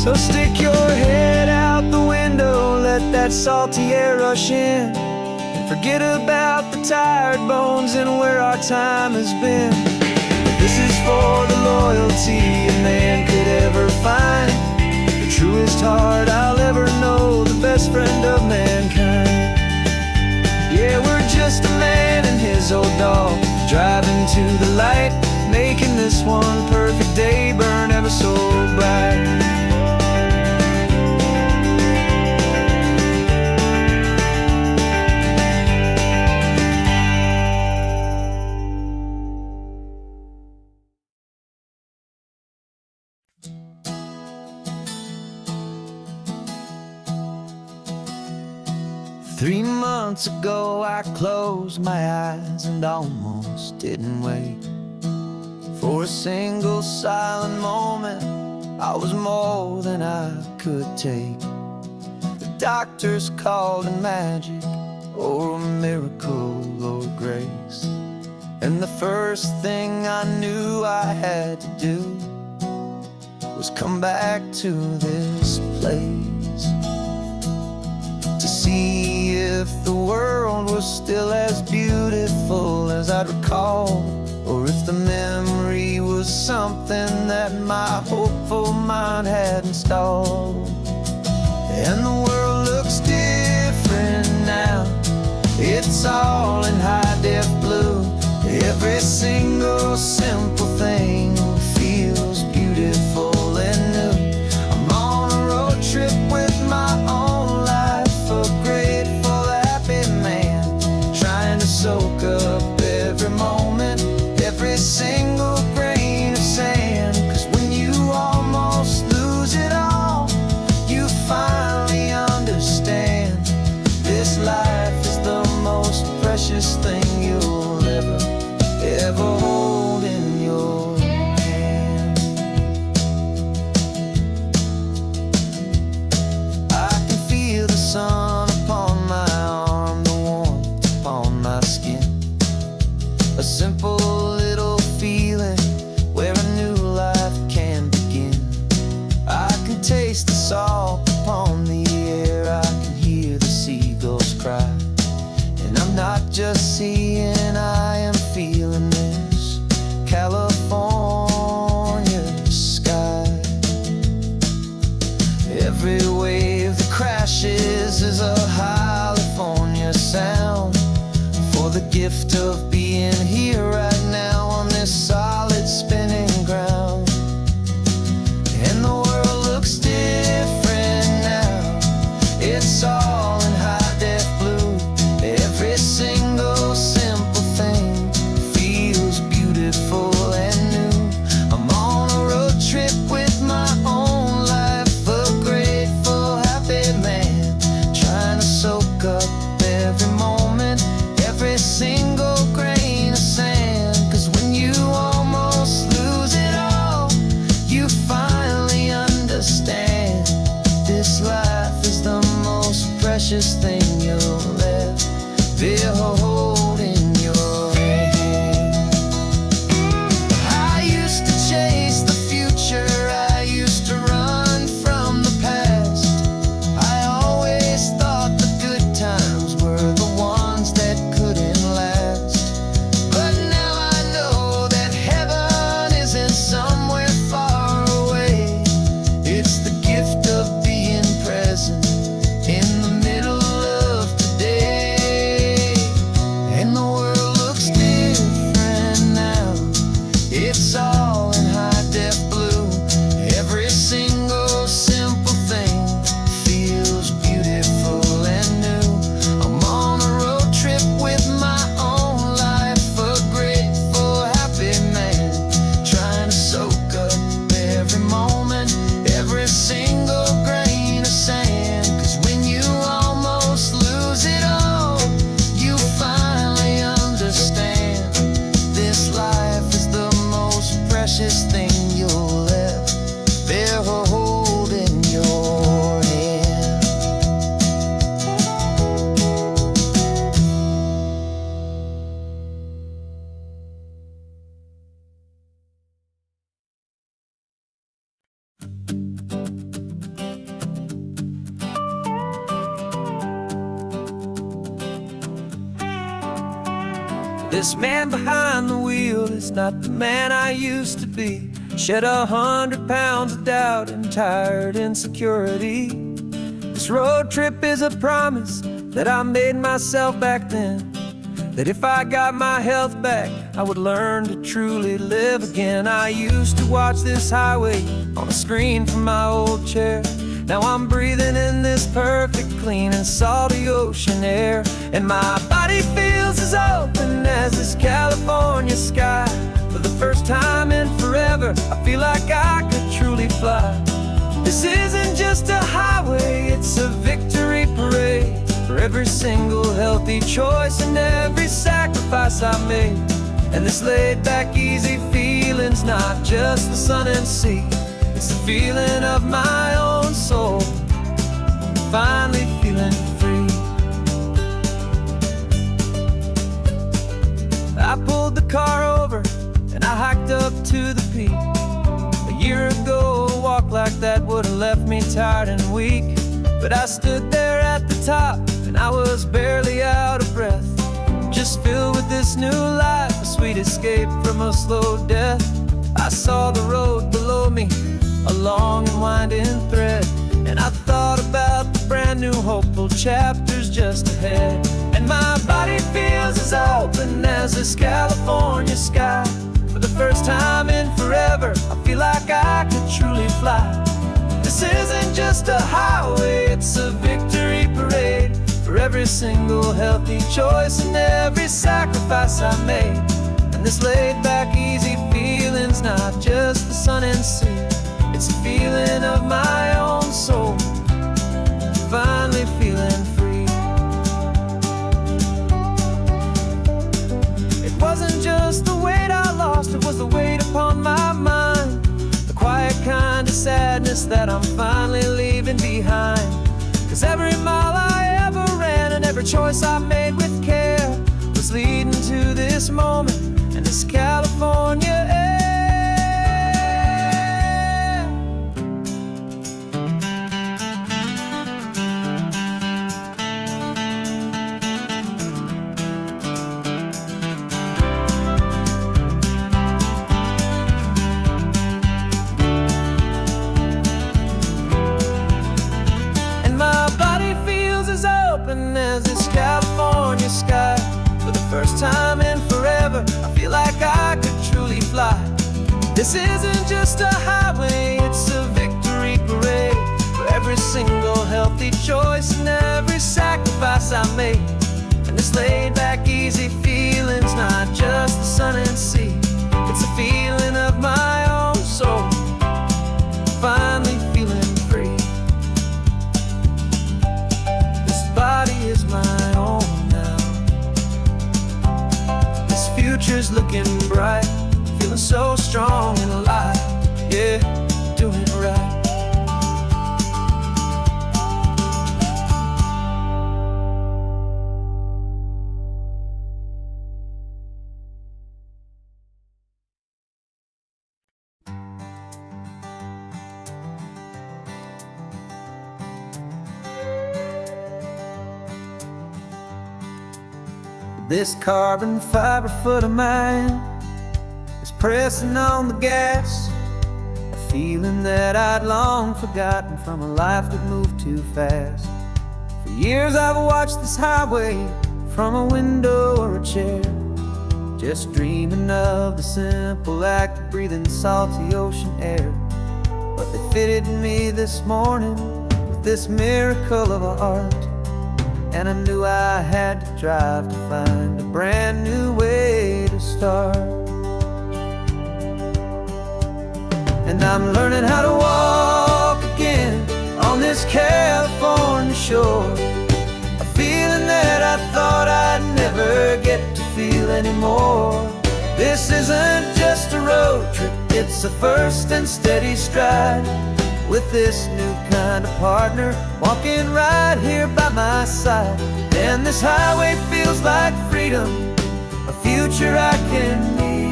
So stick your head out the window, let that salty air rush in, and forget about the tired bones and where our time has been. This is for the loyalty a man could ever find, the truest heart I'll ever know, the best friend of mankind. Yeah, we're just a man and his old dog, driving to the light, making this one perfect day burn ever so bright. 3 months ago I closed my eyes and almost didn't wake. For a single silent moment I was more than I could take. The doctors called it magic, or a miracle, or grace. And the first thing I knew I had to do was come back to this place, to see if the world was still as beautiful as I'd recall, or if the memory was something that my hopeful mind had installed. And the world looks different now, it's all in high-def blue. Every single simple thing feels beautiful and new. I'm on a road trip with my own life, a grateful, happy man, trying to soak up every moment, every single grain of sand. 'Cause when you almost lose it all, you finally understand this life is the most precious thing you'll ever hold in your hand. I can feel the sun upon my arm, the warmth upon my skin, a simple little feeling where a new life can begin. I can taste the salt upon the air, I can hear the seagulls cry, and I'm not just seeing, I am feeling this California sky. Every wave that crashes is a California sound, for the gift of being here right now on this solid spinning ground. And the world looks different now, it's all in high-def blue. Every single simple thing feels beautiful and new. I'm on a road trip with my own life, a grateful, happy man, trying to soak up every moment, every single grain of sand. 'Cause when you almost lose it all, you finally understand this life is the most precious thing you'll ever hold in your hand. I used to chase the future, I used to run from the past. I always thought the good times were the ones that couldn't last. But now I know that heaven isn't somewhere far away. It's the gift of being present in the middle of today. And the world looks different now, it's all in high-def blue. Every single simple thing feels beautiful and new. I'm on a road trip with my own life, a grateful, happy man, trying to soak up every moment, every single grain of sand. 'Cause when you almost lose it all, you finally understand this life is the most precious thing you'll ever hold in your hand. This man behind the wheel is not the man I used to be. Shed 100 pounds of doubt and tired insecurity. This road trip is a promise that I made myself back then, that if I got my health back, I would learn to truly live again. I used to watch this highway on a screen from my old chair. Now I'm breathing in this perfect, clean and salty ocean air, and my body feels as open as this California sky. For the first time in forever, I feel like I could truly fly. This isn't just a highway, it's a victory parade for every single healthy choice and every sacrifice I made. And this laid back, easy feeling's not just the sun and sea, it's the feeling of my own soul. finally feeling free. I pulled the car over and I hiked up to the peak. A year ago, a walk like that would have left me tired and weak. But I stood there at the top and I was barely out of breath, just filled with this new life, a sweet escape from a slow death. I saw the road below me, a long and winding thread, and I thought about the brand new hopeful chapters just ahead. And my body feels as open as this California sky. For the first time in forever, I feel like I could truly fly. This isn't just a highway, it's a victory parade for every single healthy choice and every sacrifice I made. And this laid-back, easy feeling's not just the sun and sea, it's a feeling of my own soul, finally feeling free. It wasn't just the weight I lost, it was the weight upon my mind, the quiet kind of sadness that I'm finally leaving behind. 'Cause every mile I ever ran and every choice I made with care was leading to this moment and this California air. As this California sky, for the first time in forever, I feel like I could truly fly. This isn't just a highway, it's a victory parade for every single healthy choice and every sacrifice I made. And this laid-back, easy feeling's not just the sun and sea, it's a feeling of my own soul, finally feeling free. Body is my own now. This future's looking bright, feeling so strong and alive. Yeah, doing it right. This carbon fiber foot of mine is pressing on the gas, a feeling that I'd long forgotten from a life that moved too fast. For years I've watched this highway from a window or a chair, just dreaming of the simple act of breathing salty ocean air. But they fitted me this morning with this miracle of art, and I knew I had to drive to find a brand new way to start. And I'm learning how to walk again on this California shore, a feeling that I thought I'd never get to feel anymore. This isn't just a road trip, it's a first and steady stride, with this new kind of partner walking right here by my side. And this highway feels like freedom, a future I can need,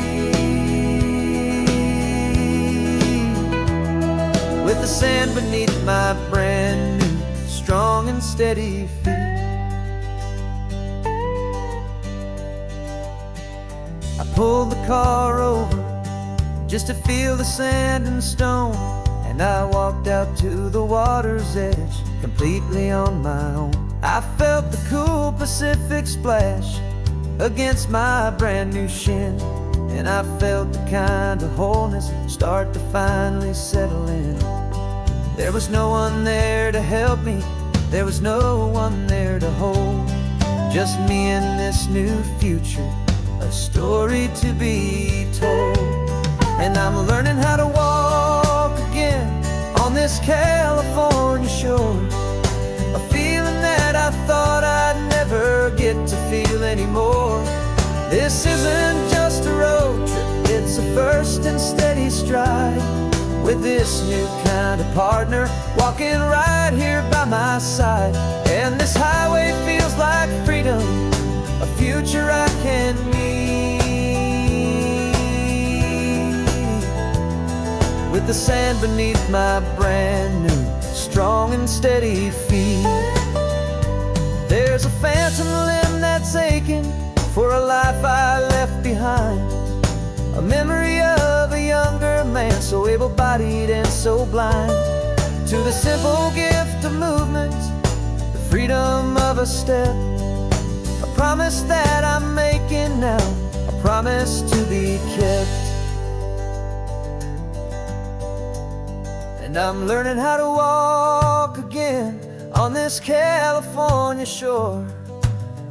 with the sand beneath my brand new strong and steady feet. I pulled the car over just to feel the sand and stone, and I walked out to the water's edge, completely on my own. I felt the cool Pacific splash against my brand new shin, and I felt the kind of wholeness start to finally settle in. There was no one there to help me, there was no one there to hold, just me and this new future, a story to be told. And I'm learning how to walk again on this California shore, a feeling that I thought I'd never get to feel anymore. This isn't just a road trip, it's a first and steady stride, with this new kind of partner walking right here by my side. And this highway feels like freedom, a future I can meet, with the sand beneath my brand new strong and steady feet. There's a phantom limb that's aching for a life I left behind, a memory of a younger man, so able-bodied and so blind, to the simple gift of movement, the freedom of a step, a promise that I'm making now, a promise to be kept. And I'm learning how to walk again on this California shore,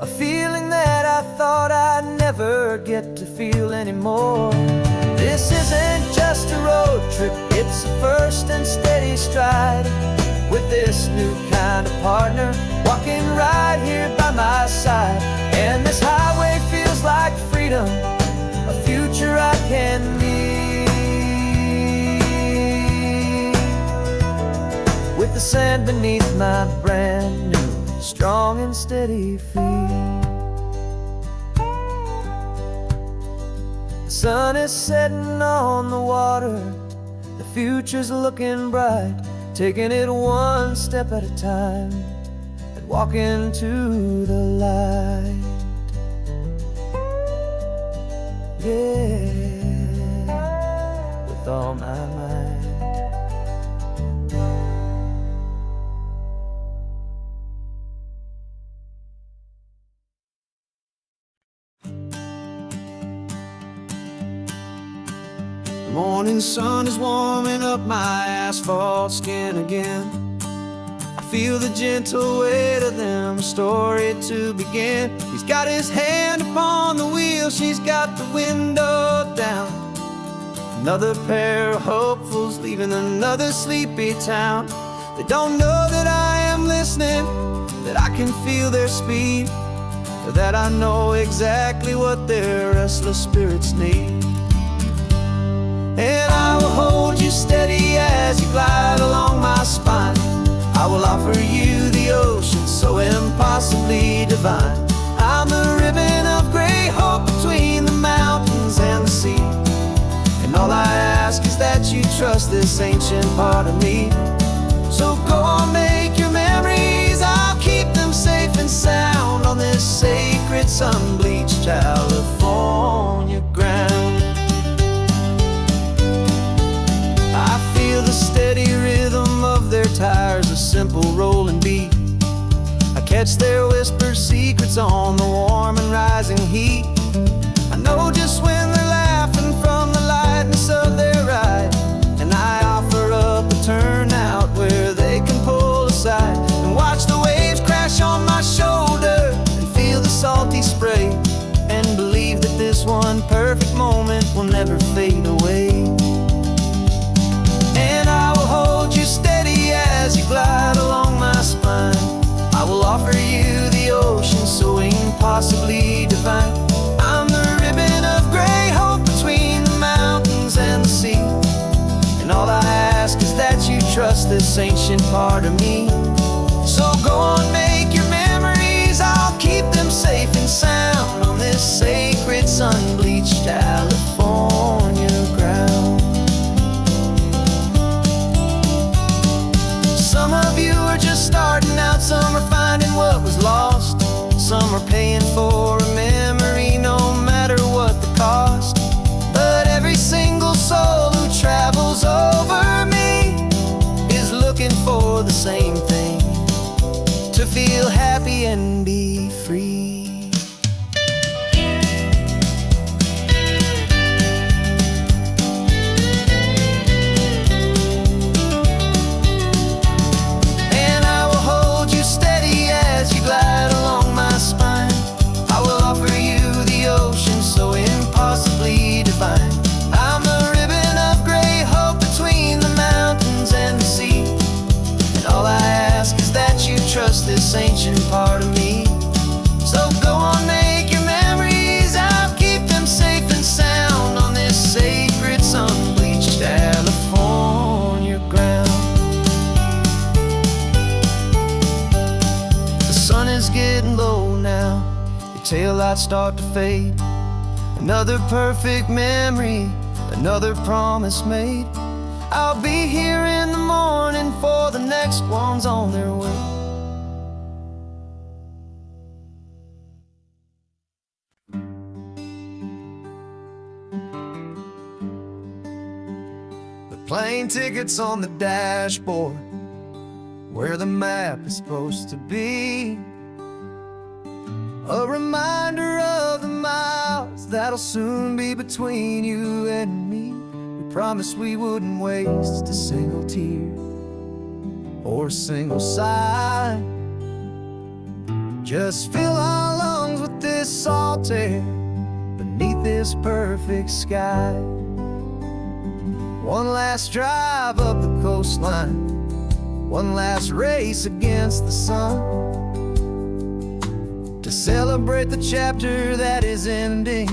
a feeling that I thought I'd never get to feel anymore. This isn't just a road trip, it's a first and steady stride, with this new kind of partner walking right here by my side. And this highway feels like freedom, a future I can meet, with the sand beneath my brand new strong and steady feet. The sun is setting on the water, the future's looking bright, taking it one step at a time and walking to the light. Yeah, with all my might. The morning sun is warming up my asphalt skin again. I feel the gentle weight of them, a story to begin. He's got his hand upon the wheel, she's got the window down. Another pair of hopefuls leaving another sleepy town. They don't know that I am listening, that I can feel their speed, or that I know exactly what their restless spirits need. And I will hold you steady as you glide along my spine. I will offer you the ocean so impossibly divine. I'm the ribbon of gray hope between the mountains and the sea, and all I ask is that you trust this ancient part of me. So go on, make your memories, I'll keep them safe and sound on this sacred sun-bleached California ground. The steady rhythm of their tires, a simple rolling beat. I catch their whispered secrets on the warm and rising heat. I know just when they're laughing from the lightness of their ride, and I offer up a turnout where they can pull aside and watch the waves crash on my shoulder and feel the salty spray, and believe that this one perfect moment will never fade away. Hold you steady as you glide along my spine. I will offer you the ocean so impossibly divine. I'm the ribbon of gray hope between the mountains and the sea, and all I ask is that you trust this ancient part of me. So go on, make your memories, I'll keep them safe and sound on this sacred sun-bleached California ground. Some of you are just starting out, some are finding what was lost, some are paying for a memory no matter what the cost. But every single soul who travels over me is looking for the same thing, to feel happy and be free. the taillights start to fade. Another perfect memory, another promise made. I'll be here in the morning for the next ones on their way. The plane tickets on the dashboard, where the map is supposed to be. A reminder of the miles that'll soon be between you and me. We promised we wouldn't waste a single tear or a single sigh. Just fill our lungs with this salt air beneath this perfect sky. One last drive up the coastline, one last race against the sun, to celebrate the chapter that is ending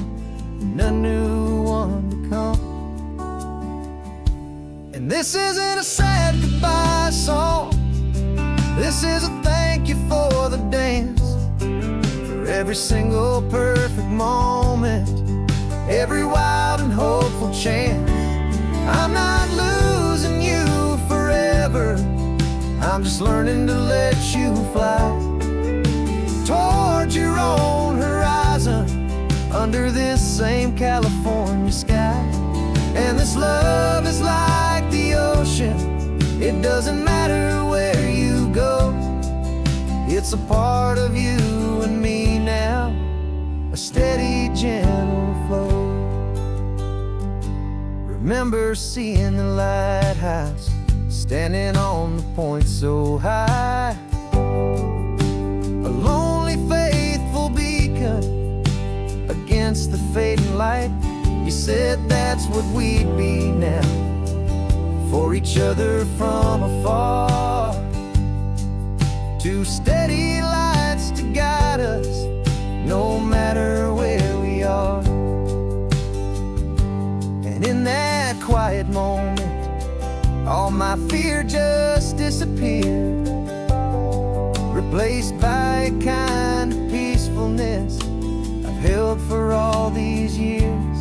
and a new one to come. And this isn't a sad goodbye song, this is a thank you for the dance, for every single perfect moment, every wild and hopeful chance. I'm not losing you forever, I'm just learning to let you fly towards your own horizon, under this same California sky. And this love is like the ocean, it doesn't matter where you go, it's a part of you and me now, a steady, gentle flow. Remember seeing the lighthouse, standing on the point so high, a lonely, faithful beacon against the fading light. You said that's what we'd be now, for each other from afar. Two steady lights to guide us, no matter where we are. And in that quiet moment, all my fear just disappeared, replaced by a kind of peacefulness I've held for all these years.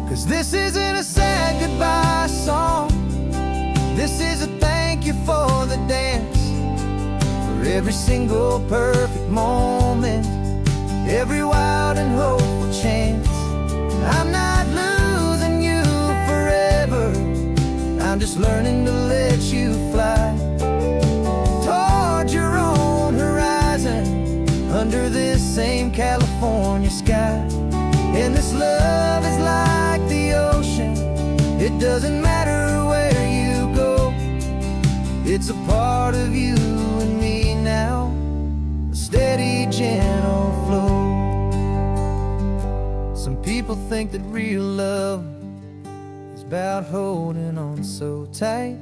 'Cause this isn't a sad goodbye song, this is a thank you for the dance, for every single perfect moment, every wild and hopeful chance. I'm not losing you forever, I'm just learning to let you fly towards your own horizon, under this same California sky. And this love is like the ocean, it doesn't matter where you go, it's a part of you and me now, a steady, gentle flow. Some people think that real love is about holding on so tight.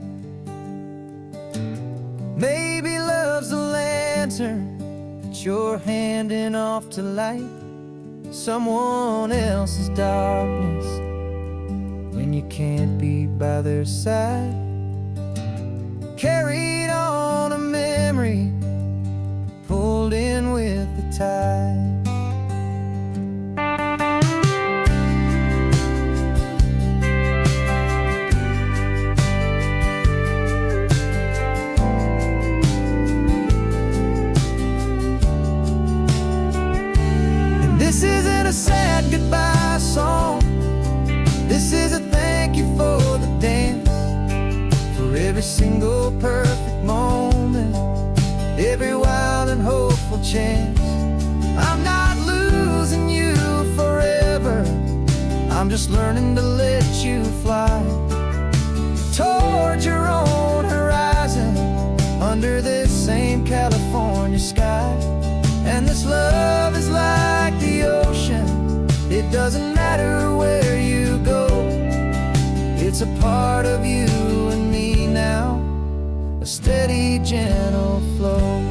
Maybe love's a lantern that you're handing off to light someone else's darkness when you can't be by their side. Carried on a memory, pulled in with the tide. This isn't a sad goodbye song, this is a thank you for the dance, for every single perfect moment, every wild and hopeful chance. I'm not losing you forever, I'm just learning to let you fly towards your own horizon, under this same California sky. And this love is like the ocean, it doesn't matter where you go, it's a part of you and me now, a steady, gentle flow.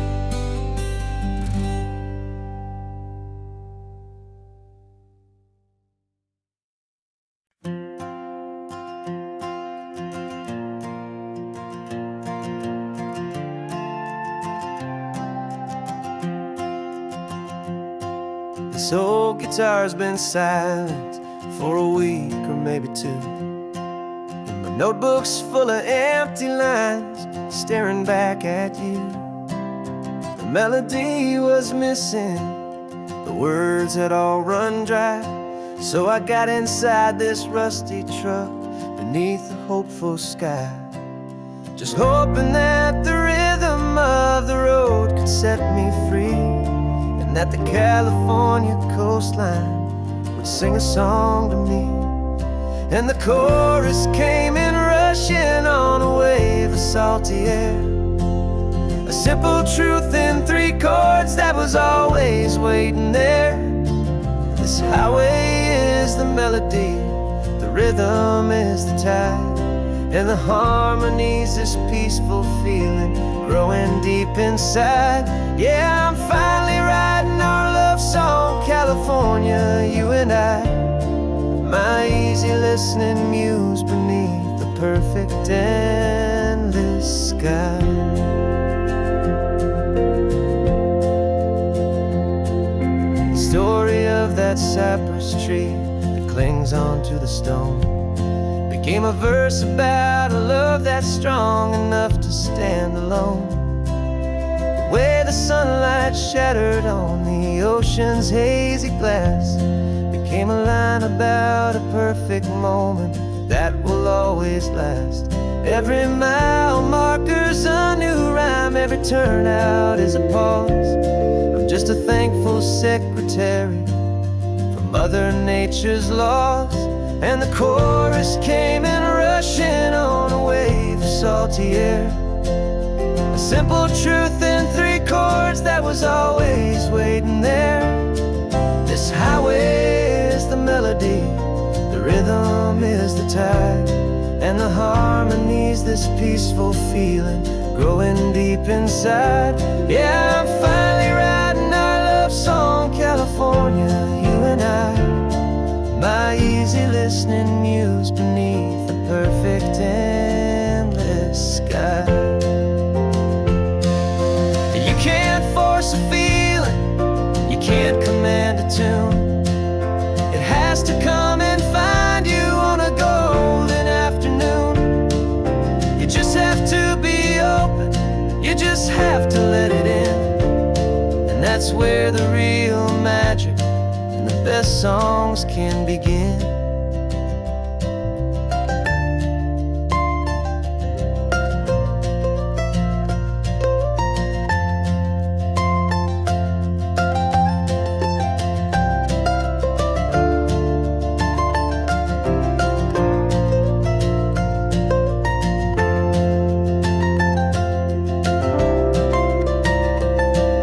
This old guitar's been silent for a week or maybe two, and my notebook's full of empty lines staring back at you. The melody was missing, the words had all run dry, so I got inside this rusty truck beneath a hopeful sky, just hoping that the rhythm of the road could set me free, and that the California coastline would sing a song to me. And the chorus came in rushing on a wave of salty air, a simple truth in 3 chords that was always waiting there. This highway is the melody, the rhythm is the tide, and the harmony's this peaceful feeling growing deep inside. Yeah, I'm finally writing our love song, California, you and I. My easy listening muse beneath the perfect endless sky. The story of that cypress tree that clings onto the stone became a verse about a love that's strong enough to stand alone. The way the sunlight shattered on the ocean's hazy glass became a line about a perfect moment that will always last. Every mile marker's a new rhyme, every turnout is a pause. I'm just a thankful secretary for Mother Nature's laws. And the chorus came in rushing on a wave of salty air, a simple truth in 3 chords that was always waiting there. This highway is the melody, the rhythm is the tide, and the harmony's this peaceful feeling growing deep inside. Yeah, I'm finally writing our love song, California, you and I. My easy listening muse beneath the perfect endless sky. You can't force a feeling, you can't command a tune. It has to come and find you on a golden afternoon. You just have to be open, you just have to let it in, and that's where the real magic, the best songs can begin.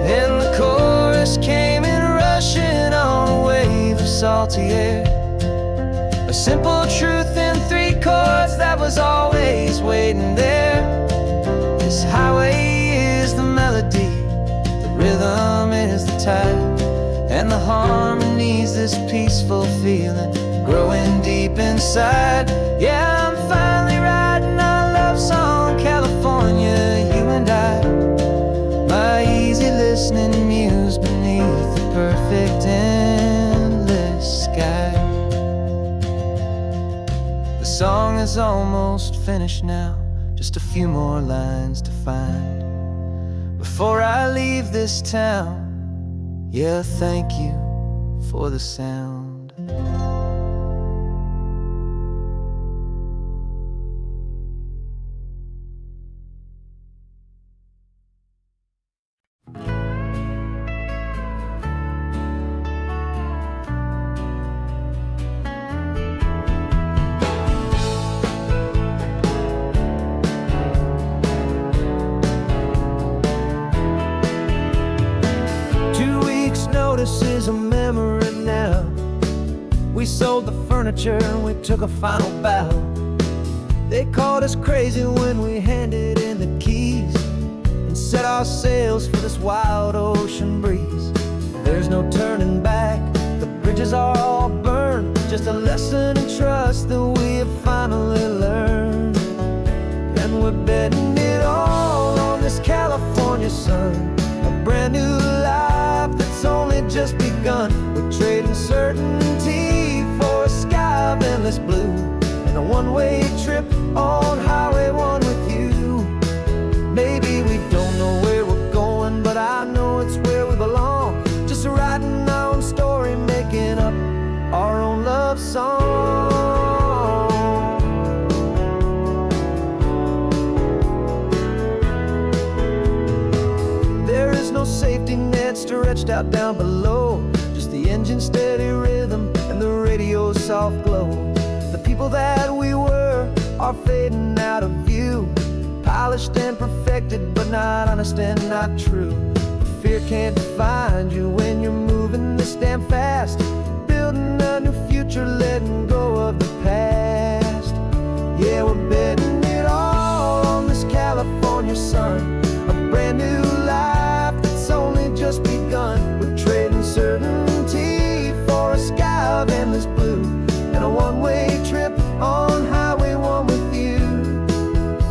And the chorus came in rushing on a wave of salty air, a simple truth in 3 chords that was always waiting there. This highway is the melody, the rhythm is the tide, and the harmony's this peaceful feeling growing deep inside. Yeah, I'm finally writing our love song, California, you and I. My easy listening muse beneath the perfect endless sky. The song is almost finished now, just a few more lines to find before I leave this town. Yeah, thank you for the sound. Notice is a memory now. We sold the furniture and we took a final bow. They called us crazy when we handed in the keys and set our sails for this wild ocean breeze. There's no turning back, the bridges are all burned, just a lesson in trust that we have finally learned. And we're betting it all on this California sun, a brand new life that's only just begun. begun. We're trading certainty for a sky of endless blue, and a one-way trip on Highway 1 with you. Maybe we don't know where we're going, but I know it's where we belong. Just writing our own story, making up our own love song. There is no safety net stretched out down below, just the engine's steady rhythm and the radio's soft glow. The people that we were are fading out of view, polished and perfected, but not honest and not true. Fear can't define you when you're moving this damn fast, building a new future, letting go of the past. Yeah, we're betting it all on this California sun, a brand new life that's only just begun. We're trading certainty for a sky of endless blue, and a one-way trip on Highway 1 with you.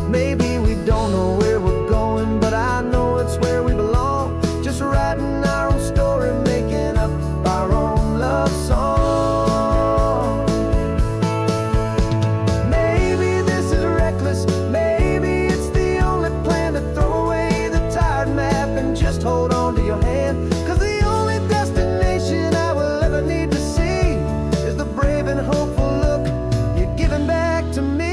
Maybe we don't know where we're going, but I know it's where we belong. Just writing our own story, making up our own love song. Maybe this is reckless, maybe it's the only plan to throw away the tired map and just hold on to your hand. 'Cause the only destination I will ever need to see is the brave and hopeful look you're giving back to me.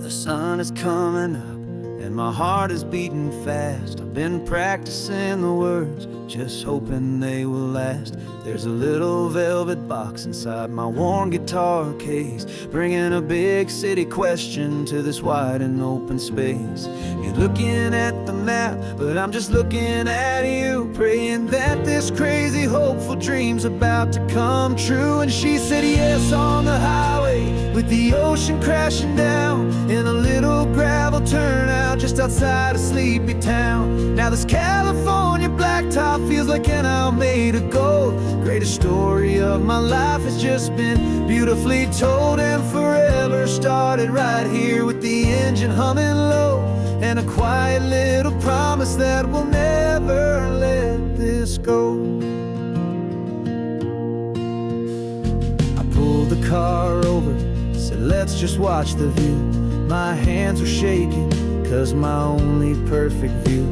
The sun is coming up and my heart is beating fast. I've been practicing the words, just hoping they will last. There's a little velvet box inside my worn guitar case, bringing a big city question to this wide and open space. You're looking at the map, but I'm just looking at you, praying that this crazy hopeful dream's about to come true. And she said yes on the highway, with the ocean crashing down in a little gravel turnout just outside a sleepy town. Now this California blacktop feels like an isle made of gold. Greatest story of my life has just been beautifully told, and forever started right here with the engine humming low, and a quiet little promise that we'll never let this go. I pulled the car over, said let's just watch the view. My hands were shaking, 'cause my only perfect view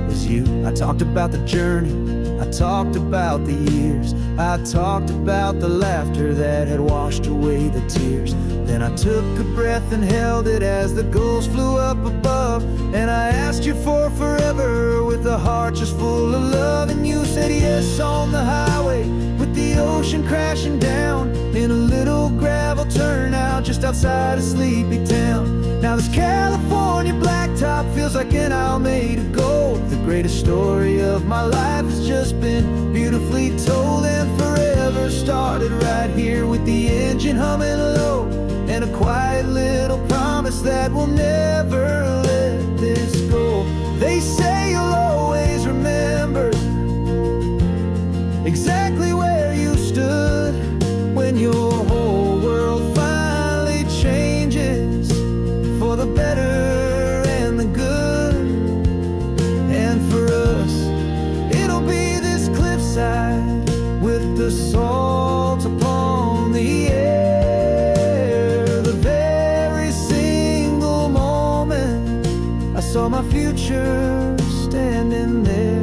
was you. I talked about the journey, I talked about the years, I talked about the laughter that had washed away the tears. Then I took a breath and held it as the gulls flew up above, and I asked you for forever with a heart just full of love. And you said yes on the highway, with the ocean crashing down in a little gravel turnout just outside a sleepy town. Now this California blacktop feels like an isle made of gold. The greatest story of my life has just been beautifully told, and forever started right here with the engine humming low, and a quiet little promise that we'll never let this go. They say you'll always remember exactly where you stood when your whole world finally changes for the better and the good. And for us, it'll be this cliffside with the salt upon the air. The very single moment I saw my future standing there.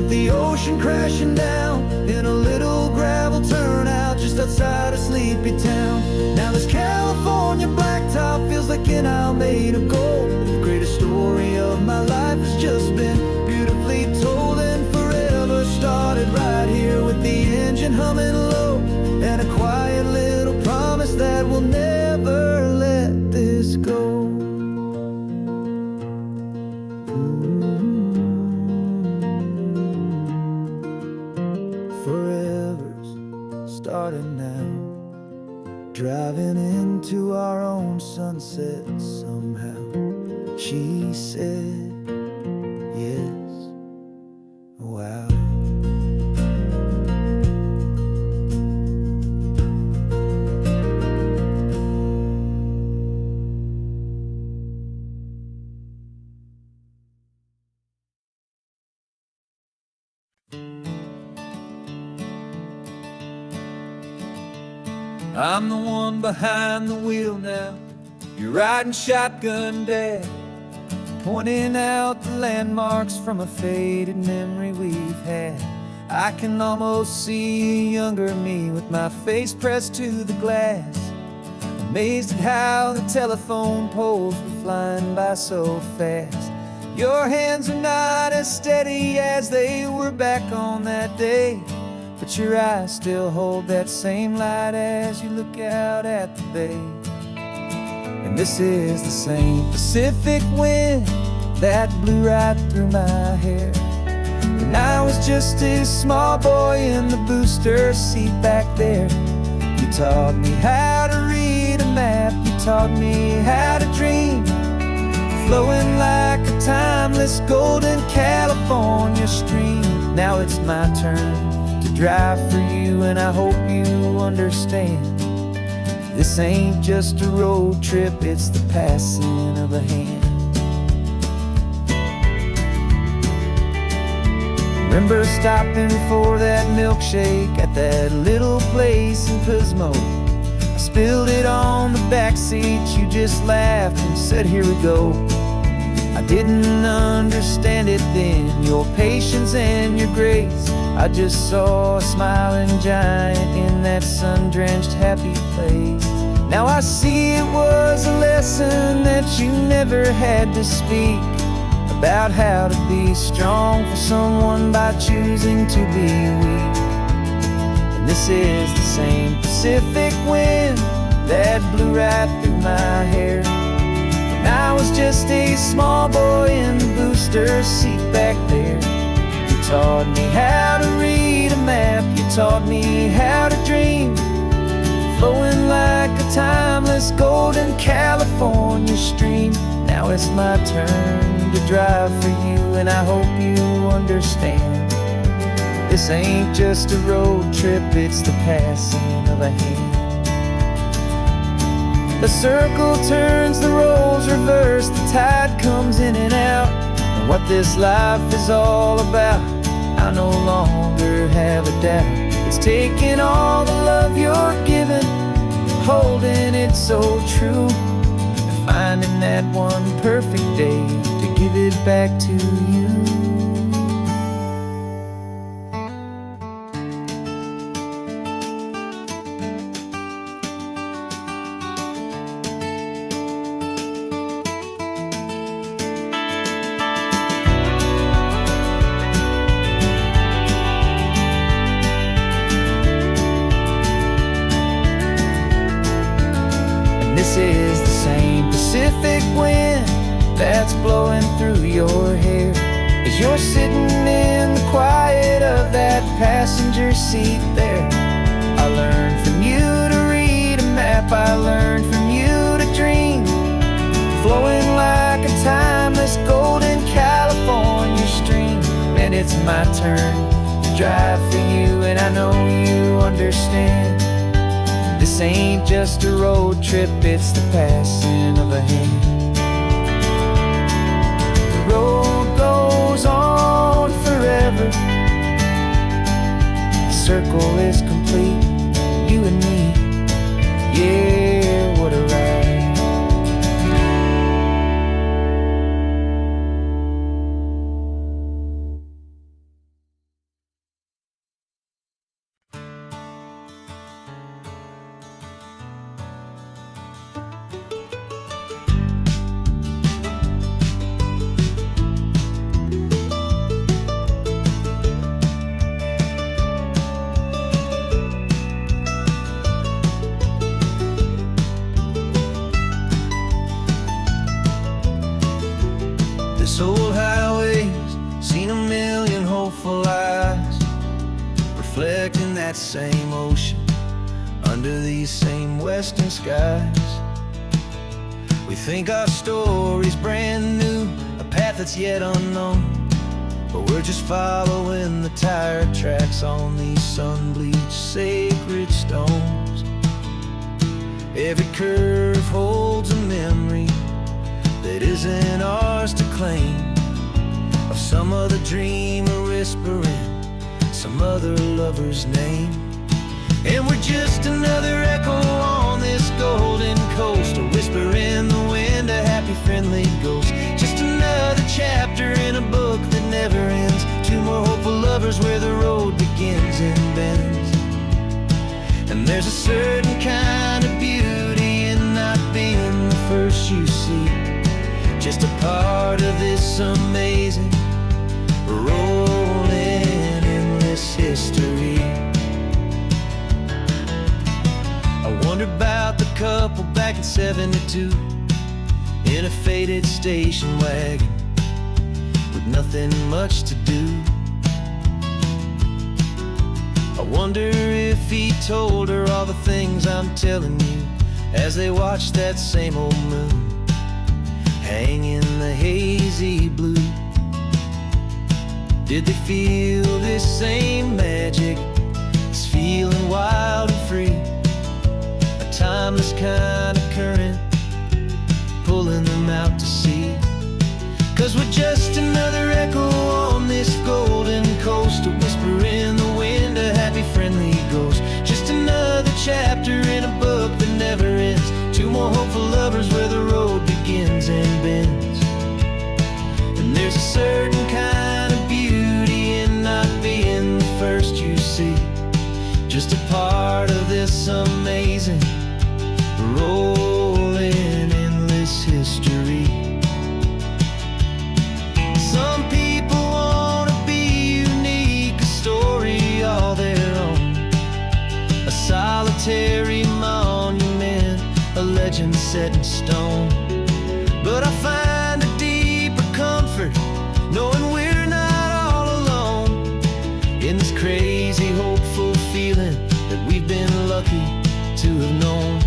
The ocean crashing down in a little gravel turnout just outside a sleepy town. Now this California blacktop feels like an isle made of gold. The greatest story of my life has just been beautifully told, and forever started right here with the engine humming low, and a quiet little promise that we'll never let this go. Starting now, driving into our own sunset somehow. She said, yes, wow. I'm the one behind the wheel now. You're riding shotgun, Dad, pointing out the landmarks from a faded memory we've had. I can almost see a younger me with my face pressed to the glass, amazed at how the telephone poles were flying by so fast. Your hands are not as steady as they were back on that day, but your eyes still hold that same light as you look out at the bay. And this is the same Pacific wind that blew right through my hair when I was just a small boy in the booster seat back there. You taught me how to read a map, you taught me how to dream, flowing like a timeless golden California stream. Now it's my turn to drive for you, and I hope you understand. This ain't just a road trip, it's the passing of a hand. Remember stopping for that milkshake at that little place in Pismo. I spilled it on the back seat, you just laughed and said, here we go. I didn't understand it then, your patience and your grace. I just saw a smiling giant in that sun-drenched happy place. Now I see it was a lesson that you never had to speak, about how to be strong for someone by choosing to be weak. And this is the same Pacific wind that blew right through my hair when I was just a small boy in the booster seat back there. You taught me how to read a map, you taught me how to dream, flowing like a timeless golden California stream. Now it's my turn to drive for you, and I hope you understand. This ain't just a road trip, it's the passing of a hand. The circle turns, the roles reverse, the tide comes in and out. And what this life is all about, I no longer have a doubt. It's taking all the love you're giving, holding it so true, and finding that one perfect day to give it back to you. This is the same Pacific wind that's blowing through your hair as you're sitting in the quiet of that passenger seat there. I learned from you to read a map, I learned from you to dream, flowing like a timeless golden California it's my turn to drive for you, and I know you understand. This ain't just a road trip, it's the passing of a hand. The road goes on forever. The circle is complete, you and me. Yeah, what a ride. This old highway's seen a million hopeful eyes, reflecting that same ocean under these same western skies. We think our story's brand new, a path that's yet unknown, but we're just following the tire tracks on these sun-bleached sacred stones. Every curve holds a memory that isn't ours to claim, of some other dreamer whispering some other lover's name. And we're just another echo on this golden coast, a whisper in the wind, a happy friendly ghost. Just another chapter in a book that never ends. Two more hopeful lovers where the road begins and bends. And there's a certain kind of beauty in not being the first you see, just a part of this amazing, rolling, endless history. I wonder about the couple back in '72 in a faded station wagon with nothing much to do. I wonder if he told her all the things I'm telling you as they watched that same old moon hang in the hazy blue. Did they feel this same magic, this feeling wild and free, a timeless kind of current pulling them out to sea? 'Cause we're just another echo on this golden coast, a whisper in the wind, a happy friendly ghost. Just another chapter in a book that never ends. Two more hopeful lovers where the road begins and bends. And there's a certain kind of beauty in not being the first you see, just a part of this amazing, rolling, endless history. Some people want to be unique, a story all their own, a solitary monument, a legend set in stone. But I find a deeper comfort knowing we're not all alone in this crazy, hopeful feeling that we've been lucky to have known.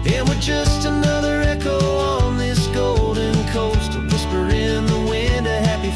And we're just another echo on this golden coast, a whisper in the wind, a happy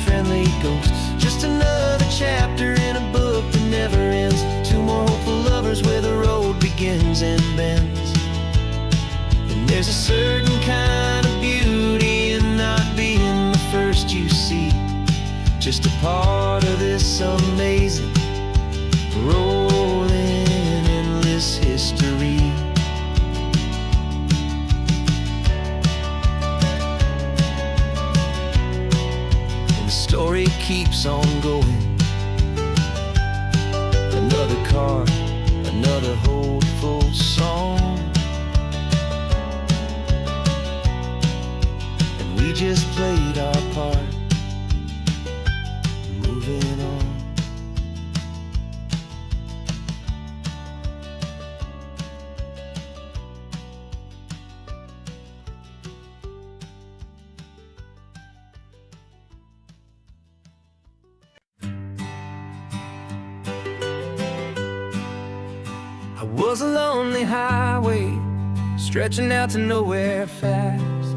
was a lonely highway stretching out to nowhere fast.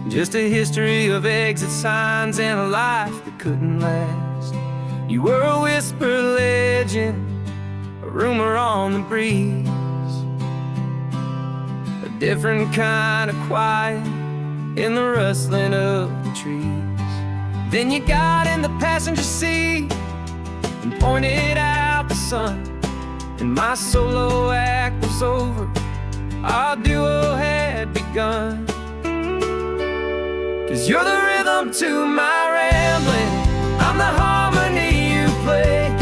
Just a history of exit signs and a life that couldn't last. You were a whisper legend, a rumor on the breeze, a different kind of quiet in the rustling of the trees. Then you got in the passenger seat and pointed out the sun, and my solo act was over, our duo had begun. 'Cause you're the rhythm to my rambling, I'm the harmony you play.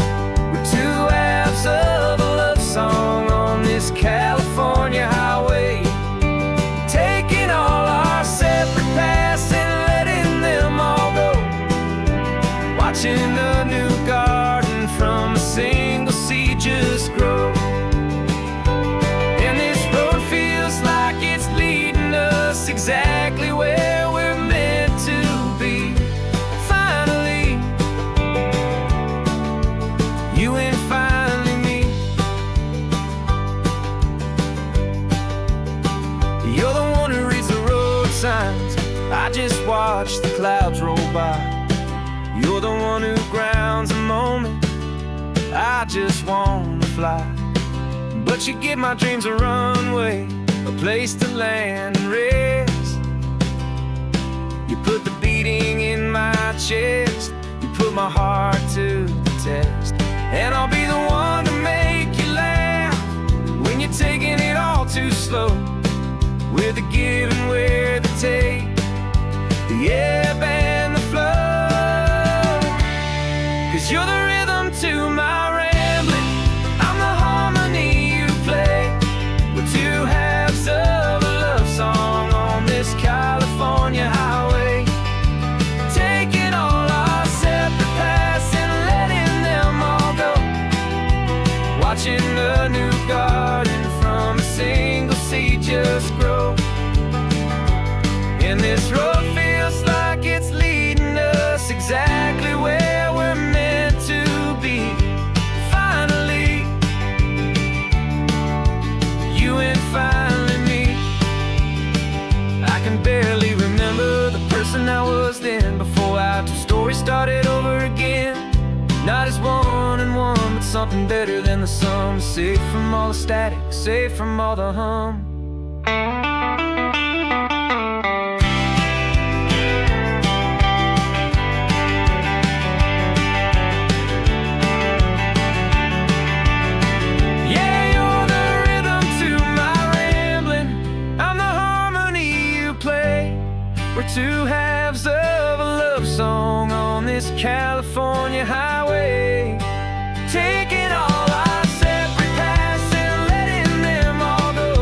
We're two halves of a love song on this California highway, taking all our separate paths and letting them all go, watching a new garden from a single seed just grow. And this road feels like it's leading us exactly where we're meant to be. Finally, you and finally me. You're the one who reads the road signs, I just watch the clouds roll by. You're the one who grounds a moment, I just wanna fly. But you give my dreams a runway, a place to land and rest. You put the beating in my chest, you put my heart to the test. And I'll be the one to make you laugh when you're taking it all too slow. We're the give and we're the take, the ebb and the flow. 'Cause you're the rhythm to my rambling, I'm the harmony you play. We're two halves of a love song on this California highway, taking all our separate paths and letting them all go, watching a new garden from a single seed just grow. And this road feels like it's leading us exactly where we're meant to be. Finally, you and finally me. I can barely remember the person I was then, before our two stories started over again. Not as one and one, but something better than the sum. Safe from all the static, safe from all the hum. Two halves of a love song on this California highway, taking all our separate paths and letting them all go,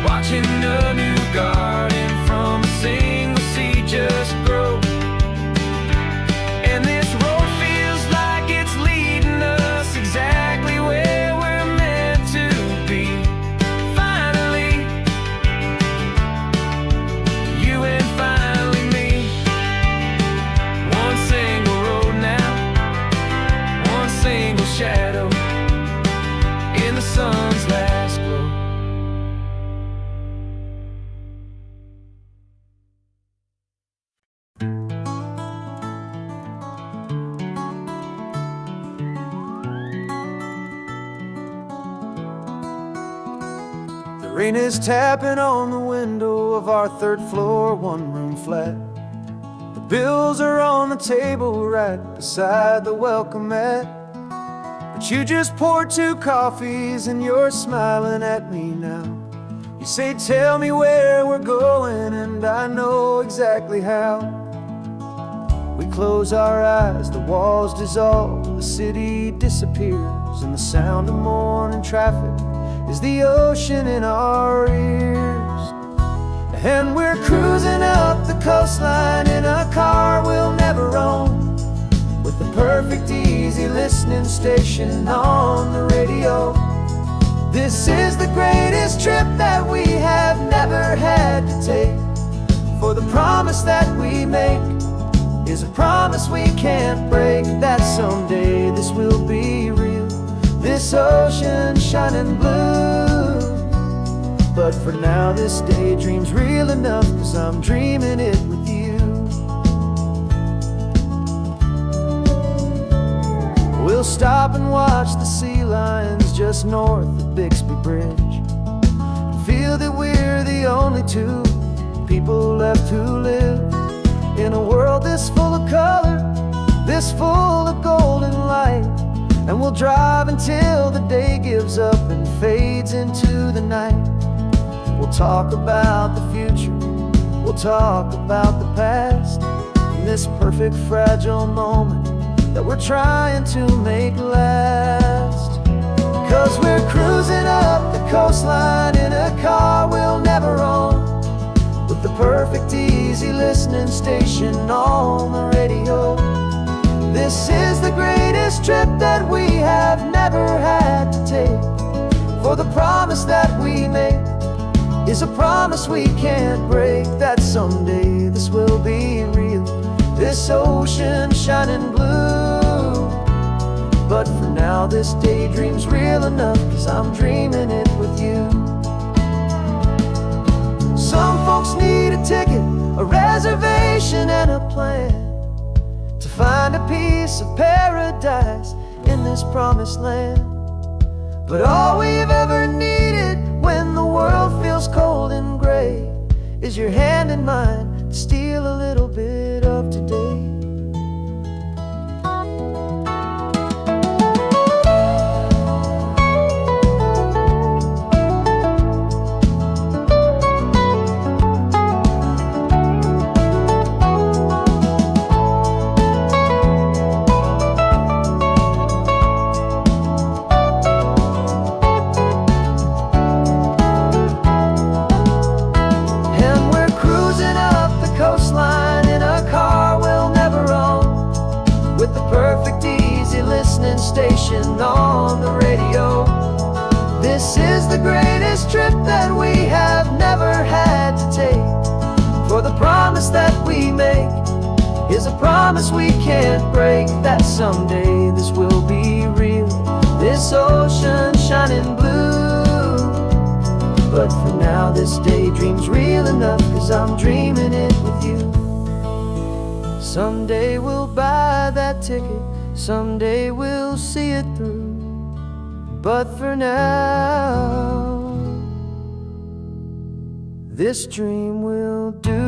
watching a new garden from a single seed just grow. And this road feels like it's leading us exactly where we're meant to be. Finally, you and finally me. One single road now, one single shadow in the sun's last glow. The rain is tapping on the window of our third floor, one-room flat. The bills are on the table right beside the welcome mat. But you just poured 2 coffees and you're smiling at me now. You say, tell me where we're going, and I know exactly how. We close our eyes, the walls dissolve, the city disappears, and the sound of morning traffic is the ocean in our ears. And we're cruising up the coastline in a car we'll never own, with the perfect easy listening station on the radio. This is the greatest trip that we have never had to take, for the promise that we make is a promise we can't break, that someday this will be real. This this ocean shining blue. But for now this daydream's real enough, 'cause I'm dreaming it with you. We'll stop and watch the sea lions just north of Bixby Bridge, and feel that we're the only two people left who live in a world this full of color, this full of golden light. And we'll drive until the day gives up and fades into the night. We'll talk about the future, we'll talk about the past, in this perfect fragile moment that we're trying to make last. 'Cause we're cruising up the coastline in a car we'll never own, with the perfect easy listening station on the radio. This is the greatest trip that we have never had to take, for the promise that we make is a promise we can't break, that someday this will be real, this ocean shining blue. But for now this daydream's real enough, 'cause I'm dreaming it with you. Some folks need a ticket, a reservation and a plan, to find a piece of paradise in this promised land. But all we've ever needed when the world feels cold and gray is your hand in mine to steal a little bit of today. Station on the radio. This is the greatest trip that we have never had to take, for the promise that we make is a promise we can't break, that someday this will be real, this ocean shining blue. But for now this daydream's real enough, 'cause I'm dreaming it with you. Someday we'll buy that ticket, someday we'll see it through. But for now, this dream will do.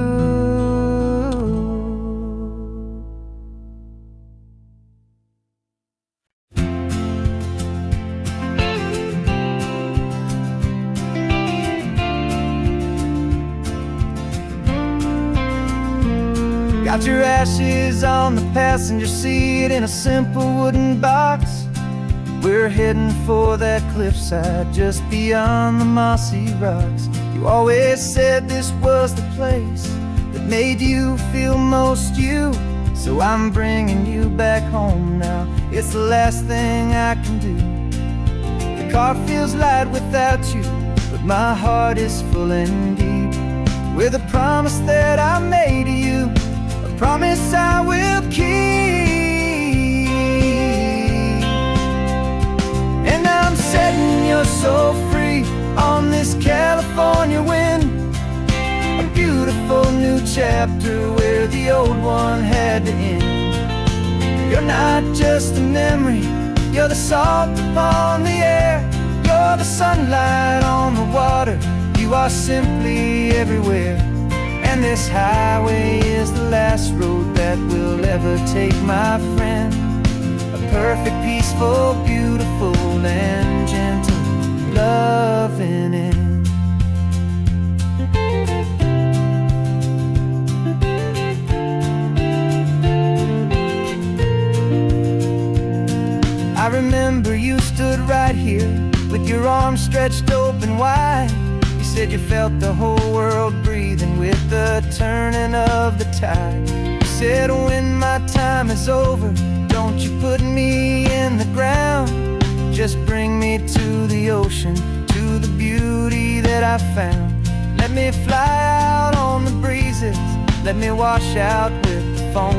Got your ashes on the passenger seat in a simple wooden box. We're heading for that cliffside just beyond the mossy rocks. You always said this was the place that made you feel most you, so I'm bringing you back home now. It's the last thing I can do. The car feels light without you, but my heart is full and deep with a promise that I made to you, promise I will keep. And I'm setting your soul free on this California wind, a beautiful new chapter where the old one had to end. You're not just a memory, you're the salt upon the air, you're the sunlight on the water, you are simply everywhere. And this highway is the last road that we'll ever take, my friend. A perfect, peaceful, beautiful, and gentle loving end. I remember you stood right here with your arms stretched open wide. You said you felt the whole world breathing with the turning of the tide. You said when my time is over, don't you put me in the ground, just bring me to the ocean, to the beauty that I found. Let me fly out on the breezes, let me wash out with the foam.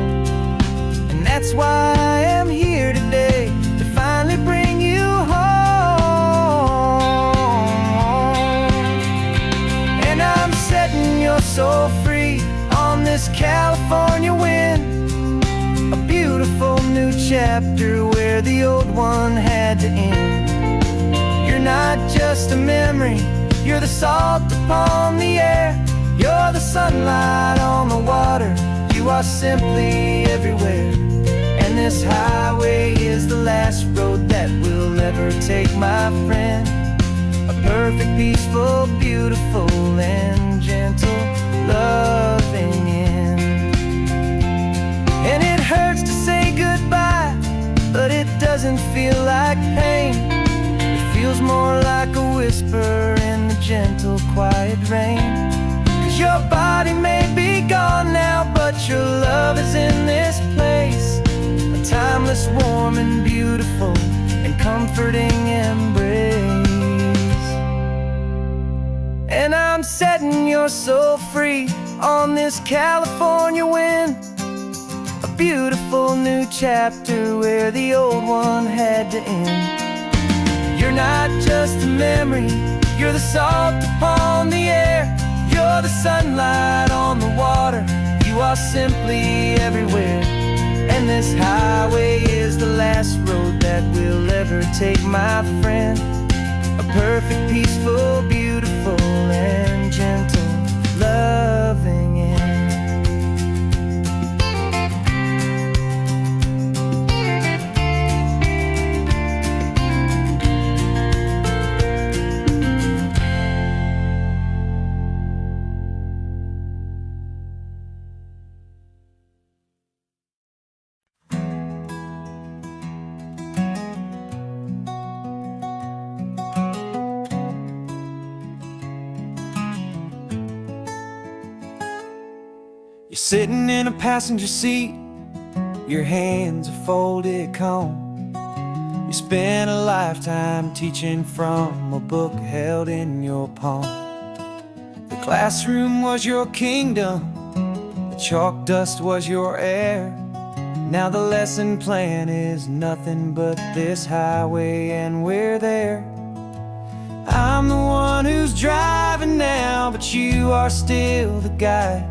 And that's why I am here today, to finally bring you home. chapter where the old one had to end. You're not just a memory, you're the salt upon the air. You're the sunlight on the water, you are simply everywhere. And this highway is the last road that we'll ever take, my friend. A perfect, peaceful, beautiful, and gentle, loving end. And it hurts to say goodbye, but it doesn't feel like pain. It feels more like a whisper in the gentle, quiet rain. 'Cause your body may be gone now, but your love is in this place. A timeless, warm, and beautiful, and comforting embrace. And I'm setting your soul free on this California wind. A beautiful new chapter where the old one had to end. You're not just a memory, you're the salt upon the air. You're the sunlight on the water, you are simply everywhere. And this highway is the last road that we'll ever take, my friend. A perfect, peaceful, beautiful, and gentle, loving end. You're sitting in a passenger seat, your hands are folded calm. You spent a lifetime teaching from a book held in your palm. The classroom was your kingdom, the chalk dust was your air. Now the lesson plan is nothing but this highway, and we're there. I'm the one who's driving now, but you are still the guide,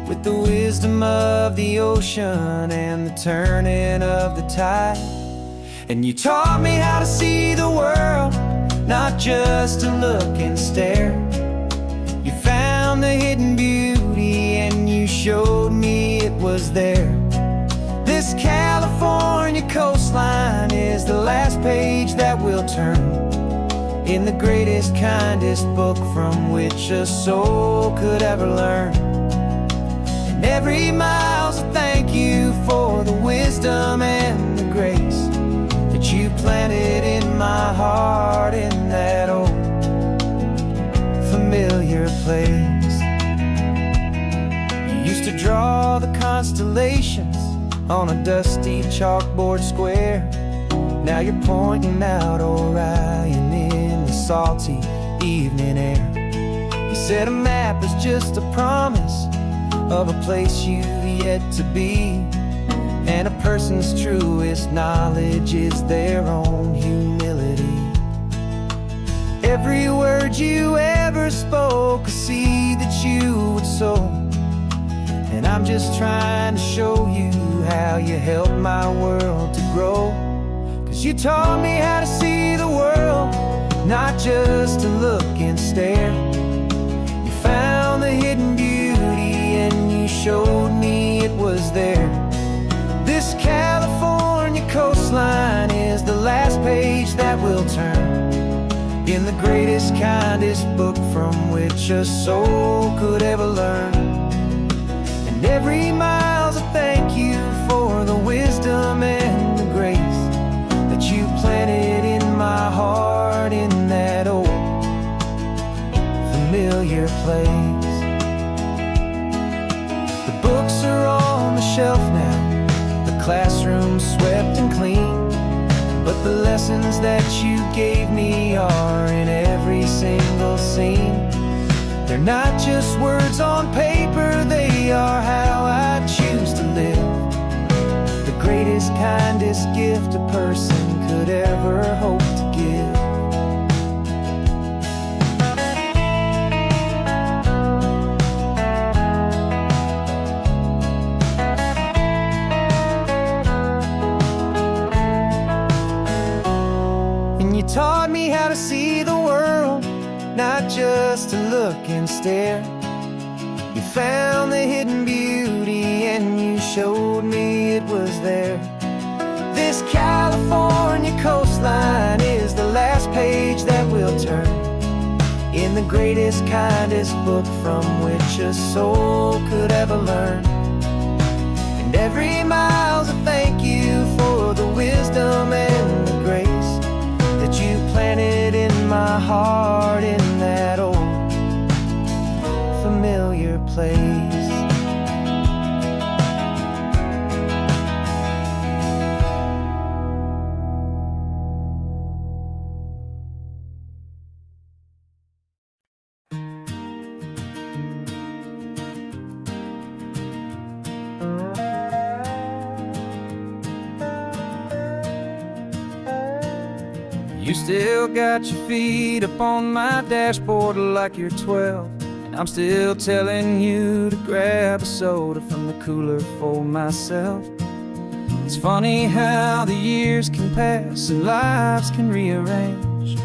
with the wisdom of the ocean and the turning of the tide. And you taught me how to see the world, not just to look and stare. You found the hidden beauty and you showed me it was there. This California coastline is the last page that we'll turn in the greatest, kindest book from which a soul could ever learn. Every mile's a thank you for the wisdom and the grace that you planted in my heart in that old familiar place. You used to draw the constellations on a dusty chalkboard square. Now you're pointing out Orion in the salty evening air. You said a map is just a promise of a place you've yet to be, and a person's truest knowledge is their own humility. Every word you ever spoke, a seed that you would sow, and I'm just trying to show you how you helped my world to grow. 'Cause you taught me how to see the world, not just to look and stare. You found the hidden beauty and you showed me it was there. This California coastline is the last page that we'll turn in the greatest, kindest book from which a soul could ever learn. And every mile's a thank you for the wisdom and the grace that you planted in my heart in that old familiar place. The books are on the shelf now, the classroom swept and clean, but the lessons that you gave me are in every single scene. They're not just words on paper, they are how I choose to live. The greatest, kindest gift a person could ever hope to give. taught me how to see the world, not just to look and stare. You found the hidden beauty and you showed me it was there. This California coastline is the last page that we'll turn in the greatest, kindest book from which a soul could ever learn. And every mile's a thank you for the wisdom and the grace that you planted in my heart in that old familiar place. You still got your feet up on my dashboard like you're 12, and I'm still telling you to grab a soda from the cooler for myself. It's funny how the years can pass and lives can rearrange,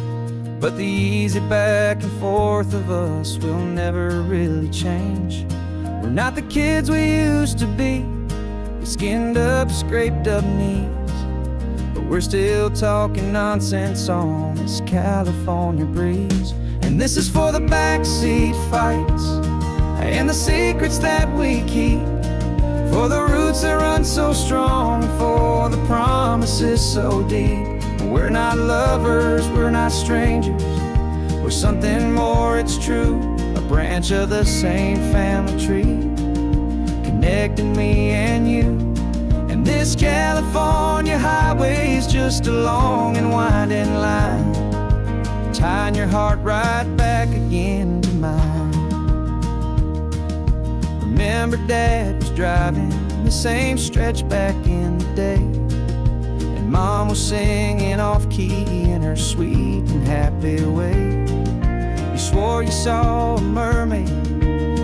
but the easy back and forth of us will never really change. We're not the kids we used to be, with skinned up, scraped up knees, but we're still talking nonsense on this California breeze. And this is for the backseat fights and the secrets that we keep, for the roots that run so strong, for the promises so deep. We're not lovers, we're not strangers, we're something more, it's true. A branch of the same family tree, connecting me and you. And this California highway is just a long and winding line, tying your heart right back again to mine. Remember Dad was driving the same stretch back in the day, and Mom was singing off-key in her sweet and happy way. You swore you saw a mermaid,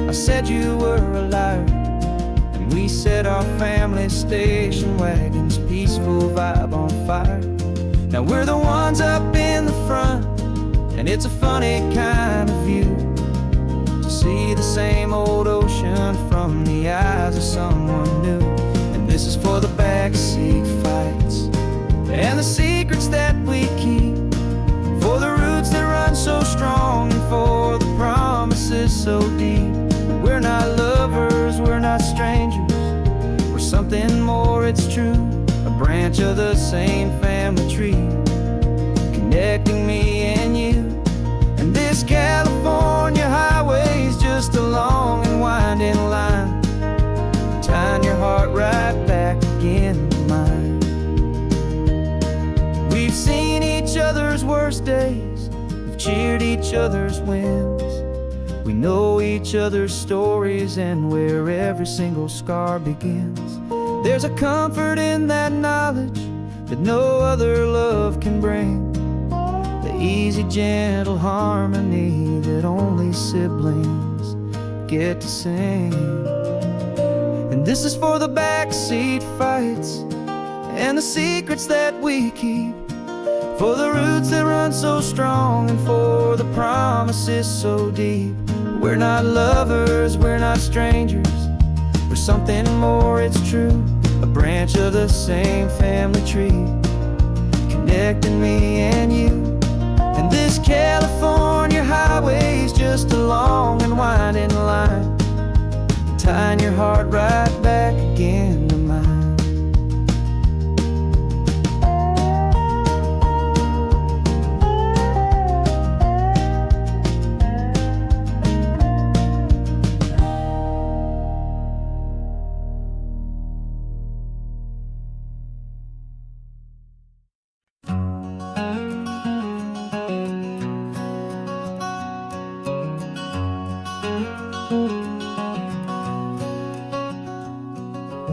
I said you were a liar, and we set our family station wagon's peaceful vibe on fire. Now we're the ones up in the front, and it's a funny kind of view to see the same old ocean from the eyes of someone new. And this is for the backseat fights and the secrets that we keep, for the roots that run so strong, and for the promises so deep. We're not lovers, we're not strangers, we're something more, it's true. A branch of the same family tree, connecting me and you. And this California highway is just a long and winding line, tying your heart right back again to mine. We've seen each other's worst days, we've cheered each other's wins, we know each other's stories and where every single scar begins. There's a comfort in that knowledge that no other love can bring, the easy, gentle harmony that only siblings get to sing. And this is for the backseat fights and the secrets that we keep, for the roots that run so strong, and for the promises so deep. We're not lovers, we're not strangers, we're something more, it's true. A branch of the same family tree, connecting me and you. And this California highway is just a long and winding line, tying your heart right back again to mine.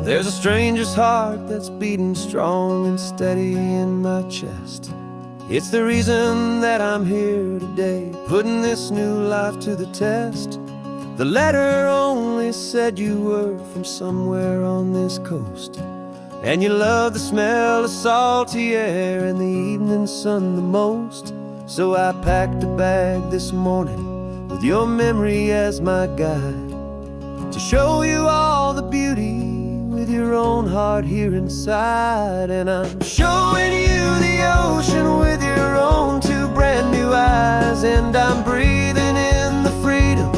There's a stranger's heart that's beating strong and steady in my chest. It's the reason that I'm here today, putting this new life to the test. The letter only said you were from somewhere on this coast, and you love the smell of salty air and the evening sun the most. So I packed a bag this morning with your memory as my guide, to show you all the beauty with your own heart here inside. And I'm showing you the ocean with your own two brand new eyes, and I'm breathing in the freedom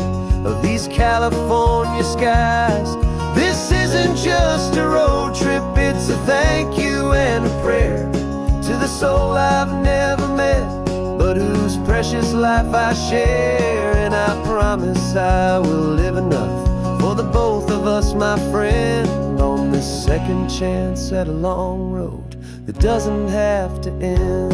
of these California skies. This isn't just a road trip, it's a thank you and a prayer to the soul I've never met, but whose precious life I share. And I promise I will live enough for the both of us, my friend, on this second chance at a long road that doesn't have to end.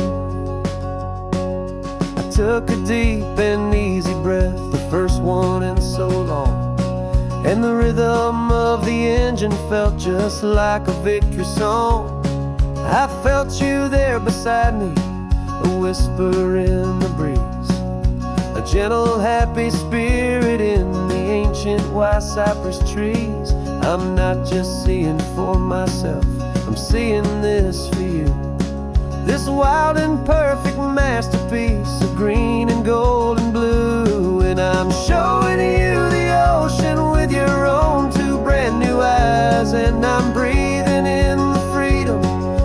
I took a deep and easy breath, the first one in so long, and the rhythm of the engine felt just like a victory song. I felt you there beside me, a whisper in the breeze, a gentle happy spirit in the ancient white cypress trees. I'm not just seeing for myself, I'm seeing this for you, this wild and perfect masterpiece of green and gold and blue. And I'm showing you the ocean with your own two brand new eyes, and I'm breathing in the freedom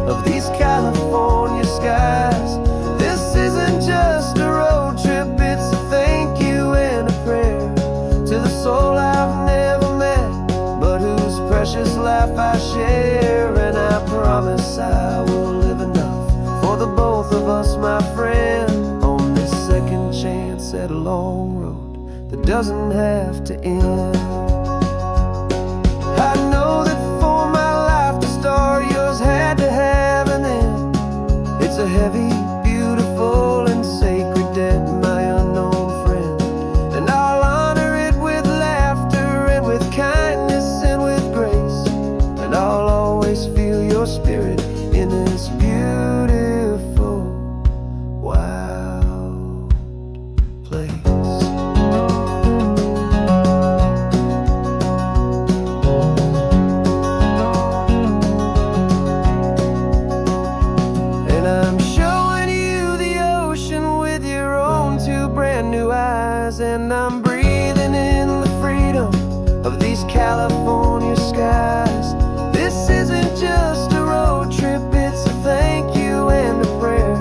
of these California skies. This isn't just a road trip, it's a thank you and a prayer to the soul I've never met, but whose precious life I share. And I promise I will live enough for the both of us, my friend, on this second chance at a long road that doesn't have to end. I know that for my life to start, yours had to have an end. It's a heavy, beautiful, and sacred debt, my unknown friend, and I'll honor it with laughter and with kindness and with grace, and I'll always feel your spirit in this beautiful, wild place. And I'm showing you the ocean with your own two brand new eyes, and I'm breathing in the freedom of these California skies. This isn't just a road trip, it's a thank you and a prayer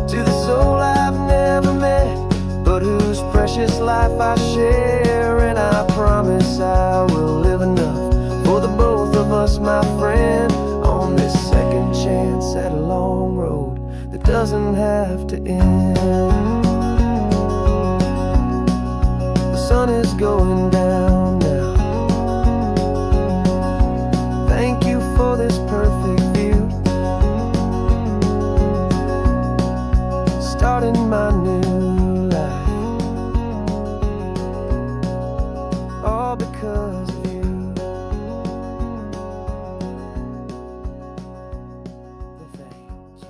to the soul I've never met, but whose precious life I share. And I promise I will live enough for the both of us, my friend, on this second chance at a long road that doesn't have to end. The sun is going down now. Thank you for this perfect view, starting my new life, all because of you. Thank you.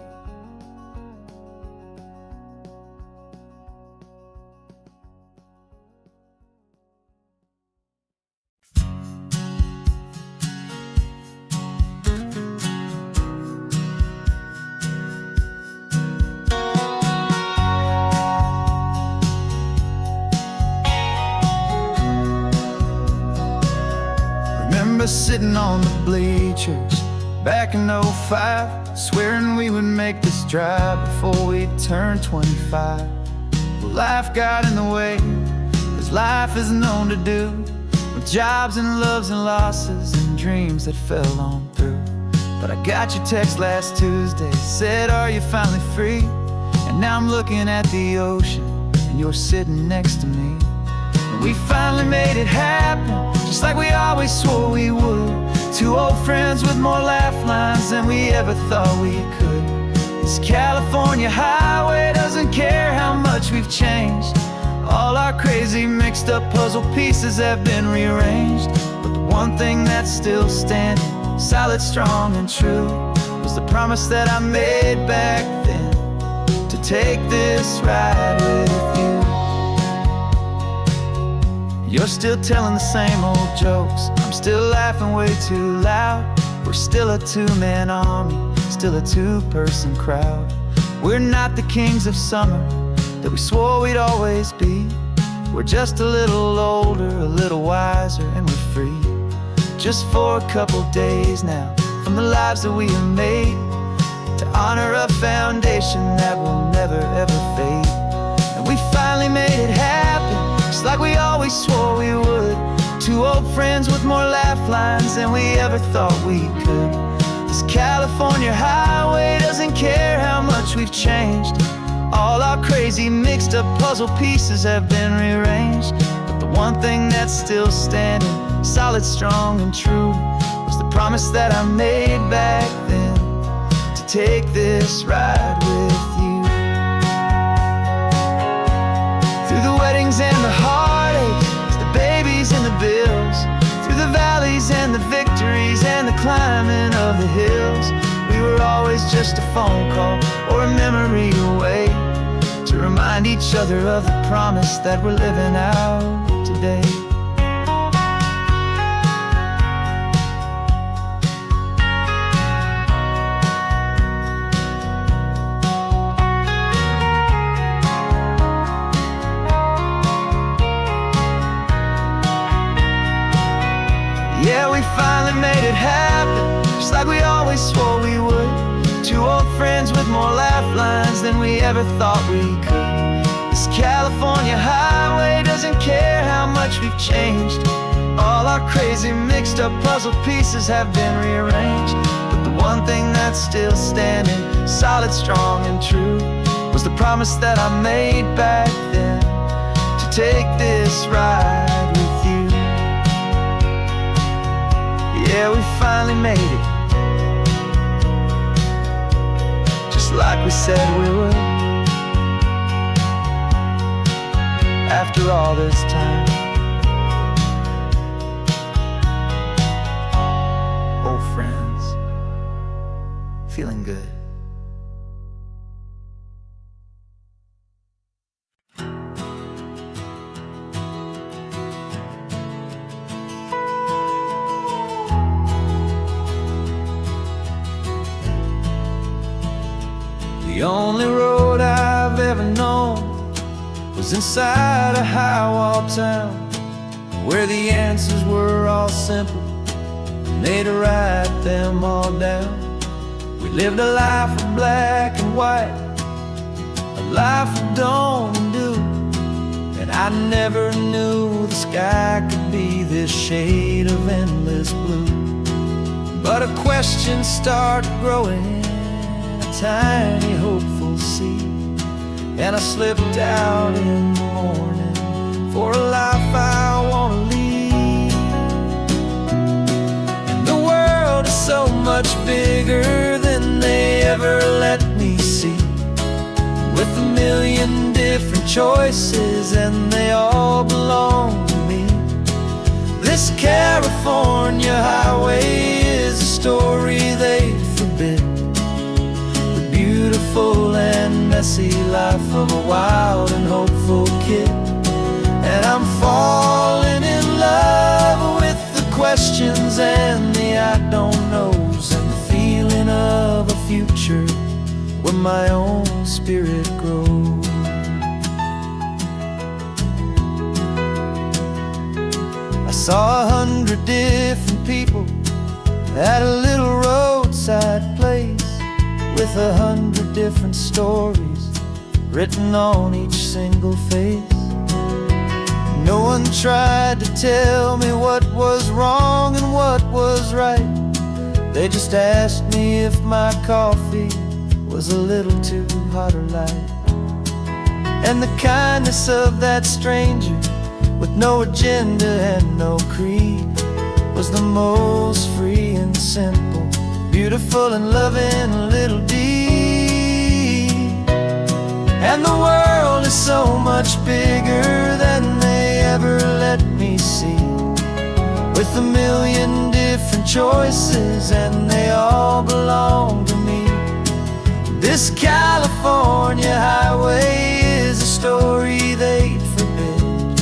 Remember sitting on the bleachers back in '05, swearing we would make this drive before we turned 25. Well, life got in the way, as life is known to do, with jobs and loves and losses and dreams that fell on through. But I got your text last Tuesday, said, are you finally free? And now I'm looking at the ocean, and you're sitting next to me. And we finally made it happen, just like we always swore we would. Two old friends with more laugh lines than we ever thought we could. This California highway doesn't care how much we've changed. All our crazy mixed up puzzle pieces have been rearranged, but the one thing that's still standing, solid, strong, and true, was the promise that I made back then, to take this ride with you. You're still telling the same old jokes, I'm still laughing way too loud. We're still a two-man army, still a two-person crowd. We're not the kings of summer that we swore we'd always be. We're just a little older, a little wiser, and we're free. Just for a couple days now, from the lives that we have made, to honor a foundation that will never ever fade. And we finally made it happen, just like we always swore we would. Two old friends with more laugh lines than we ever thought we could. This California highway doesn't care how much we've changed. All our crazy mixed up puzzle pieces have been rearranged, but the one thing that's still standing, solid, strong, and true, was the promise that I made back then, to take this ride with you. Through the weddings and the heartaches, the babies and the bills, through the valleys and the victories and the climbing of the hills, we were always just a phone call or a memory away, to remind each other of the promise that we're living out today. Yeah, we finally made it happen, just like we always swore we would. Two old friends with more laugh lines than we ever thought we could. This California highway doesn't care how much we've changed. All our crazy mixed up puzzle pieces have been rearranged, but the one thing that's still standing, solid, strong, and true, was the promise that I made back then, to take this ride with you. Yeah, we finally made it, just like we said we would. After all this time, old friends, feeling good. The only road I've ever known was inside a high-wall town, where the answers were all simple, and they'd write them all down. We lived a life of black and white, a life of dawn and dew, and I never knew the sky could be this shade of endless blue. But a question started growing, tiny hopeful seed, and I slipped out in the morning for a life I want to lead. And the world is so much bigger than they ever let me see, with a million different choices and they all belong to me. This California highway is a story they forbid, beautiful and messy life of a wild and hopeful kid. And I'm falling in love with the questions and the I don't knows, and the feeling of a future where my own spirit grows. I saw 100 different people at a little roadside place, with 100 different stories written on each single face. No one tried to tell me what was wrong and what was right. They just asked me if my coffee was a little too hot or light. And the kindness of that stranger, with no agenda and no creed, was the most free and simple, beautiful and loving little deed. And the world is so much bigger than they ever let me see, with a million different choices and they all belong to me. This California highway is a story they'd forbid,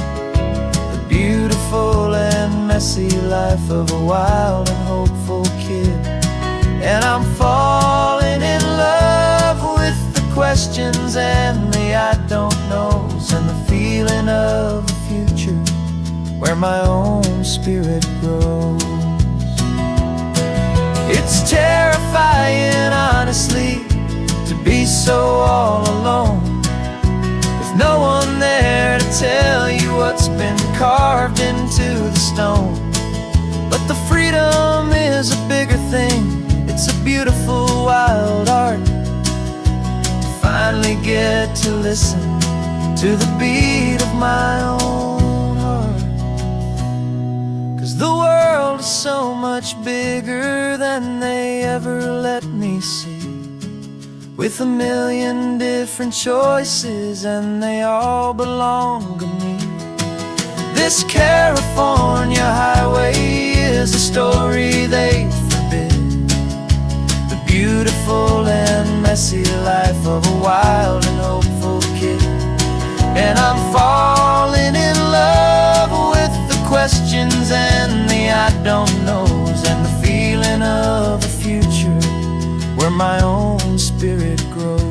the beautiful and messy life of a wild and hopeful kid. And I'm falling in love with the questions and the I don't knows, and the feeling of the future where my own spirit grows. It's terrifying, honestly, to be so all alone, with no one there to tell you what's been carved into the stone. But the freedom is a bigger thing. It's a beautiful wild art to finally get to listen to the beat of my own heart. 'Cause the world is so much bigger than they ever let me see, with a million different choices and they all belong to me. This California highway is a story they forbid, the beautiful and messy life of a wild and hopeful kid. And I'm falling in love with the questions and the I don't knows, and the feeling of a future where my own spirit grows.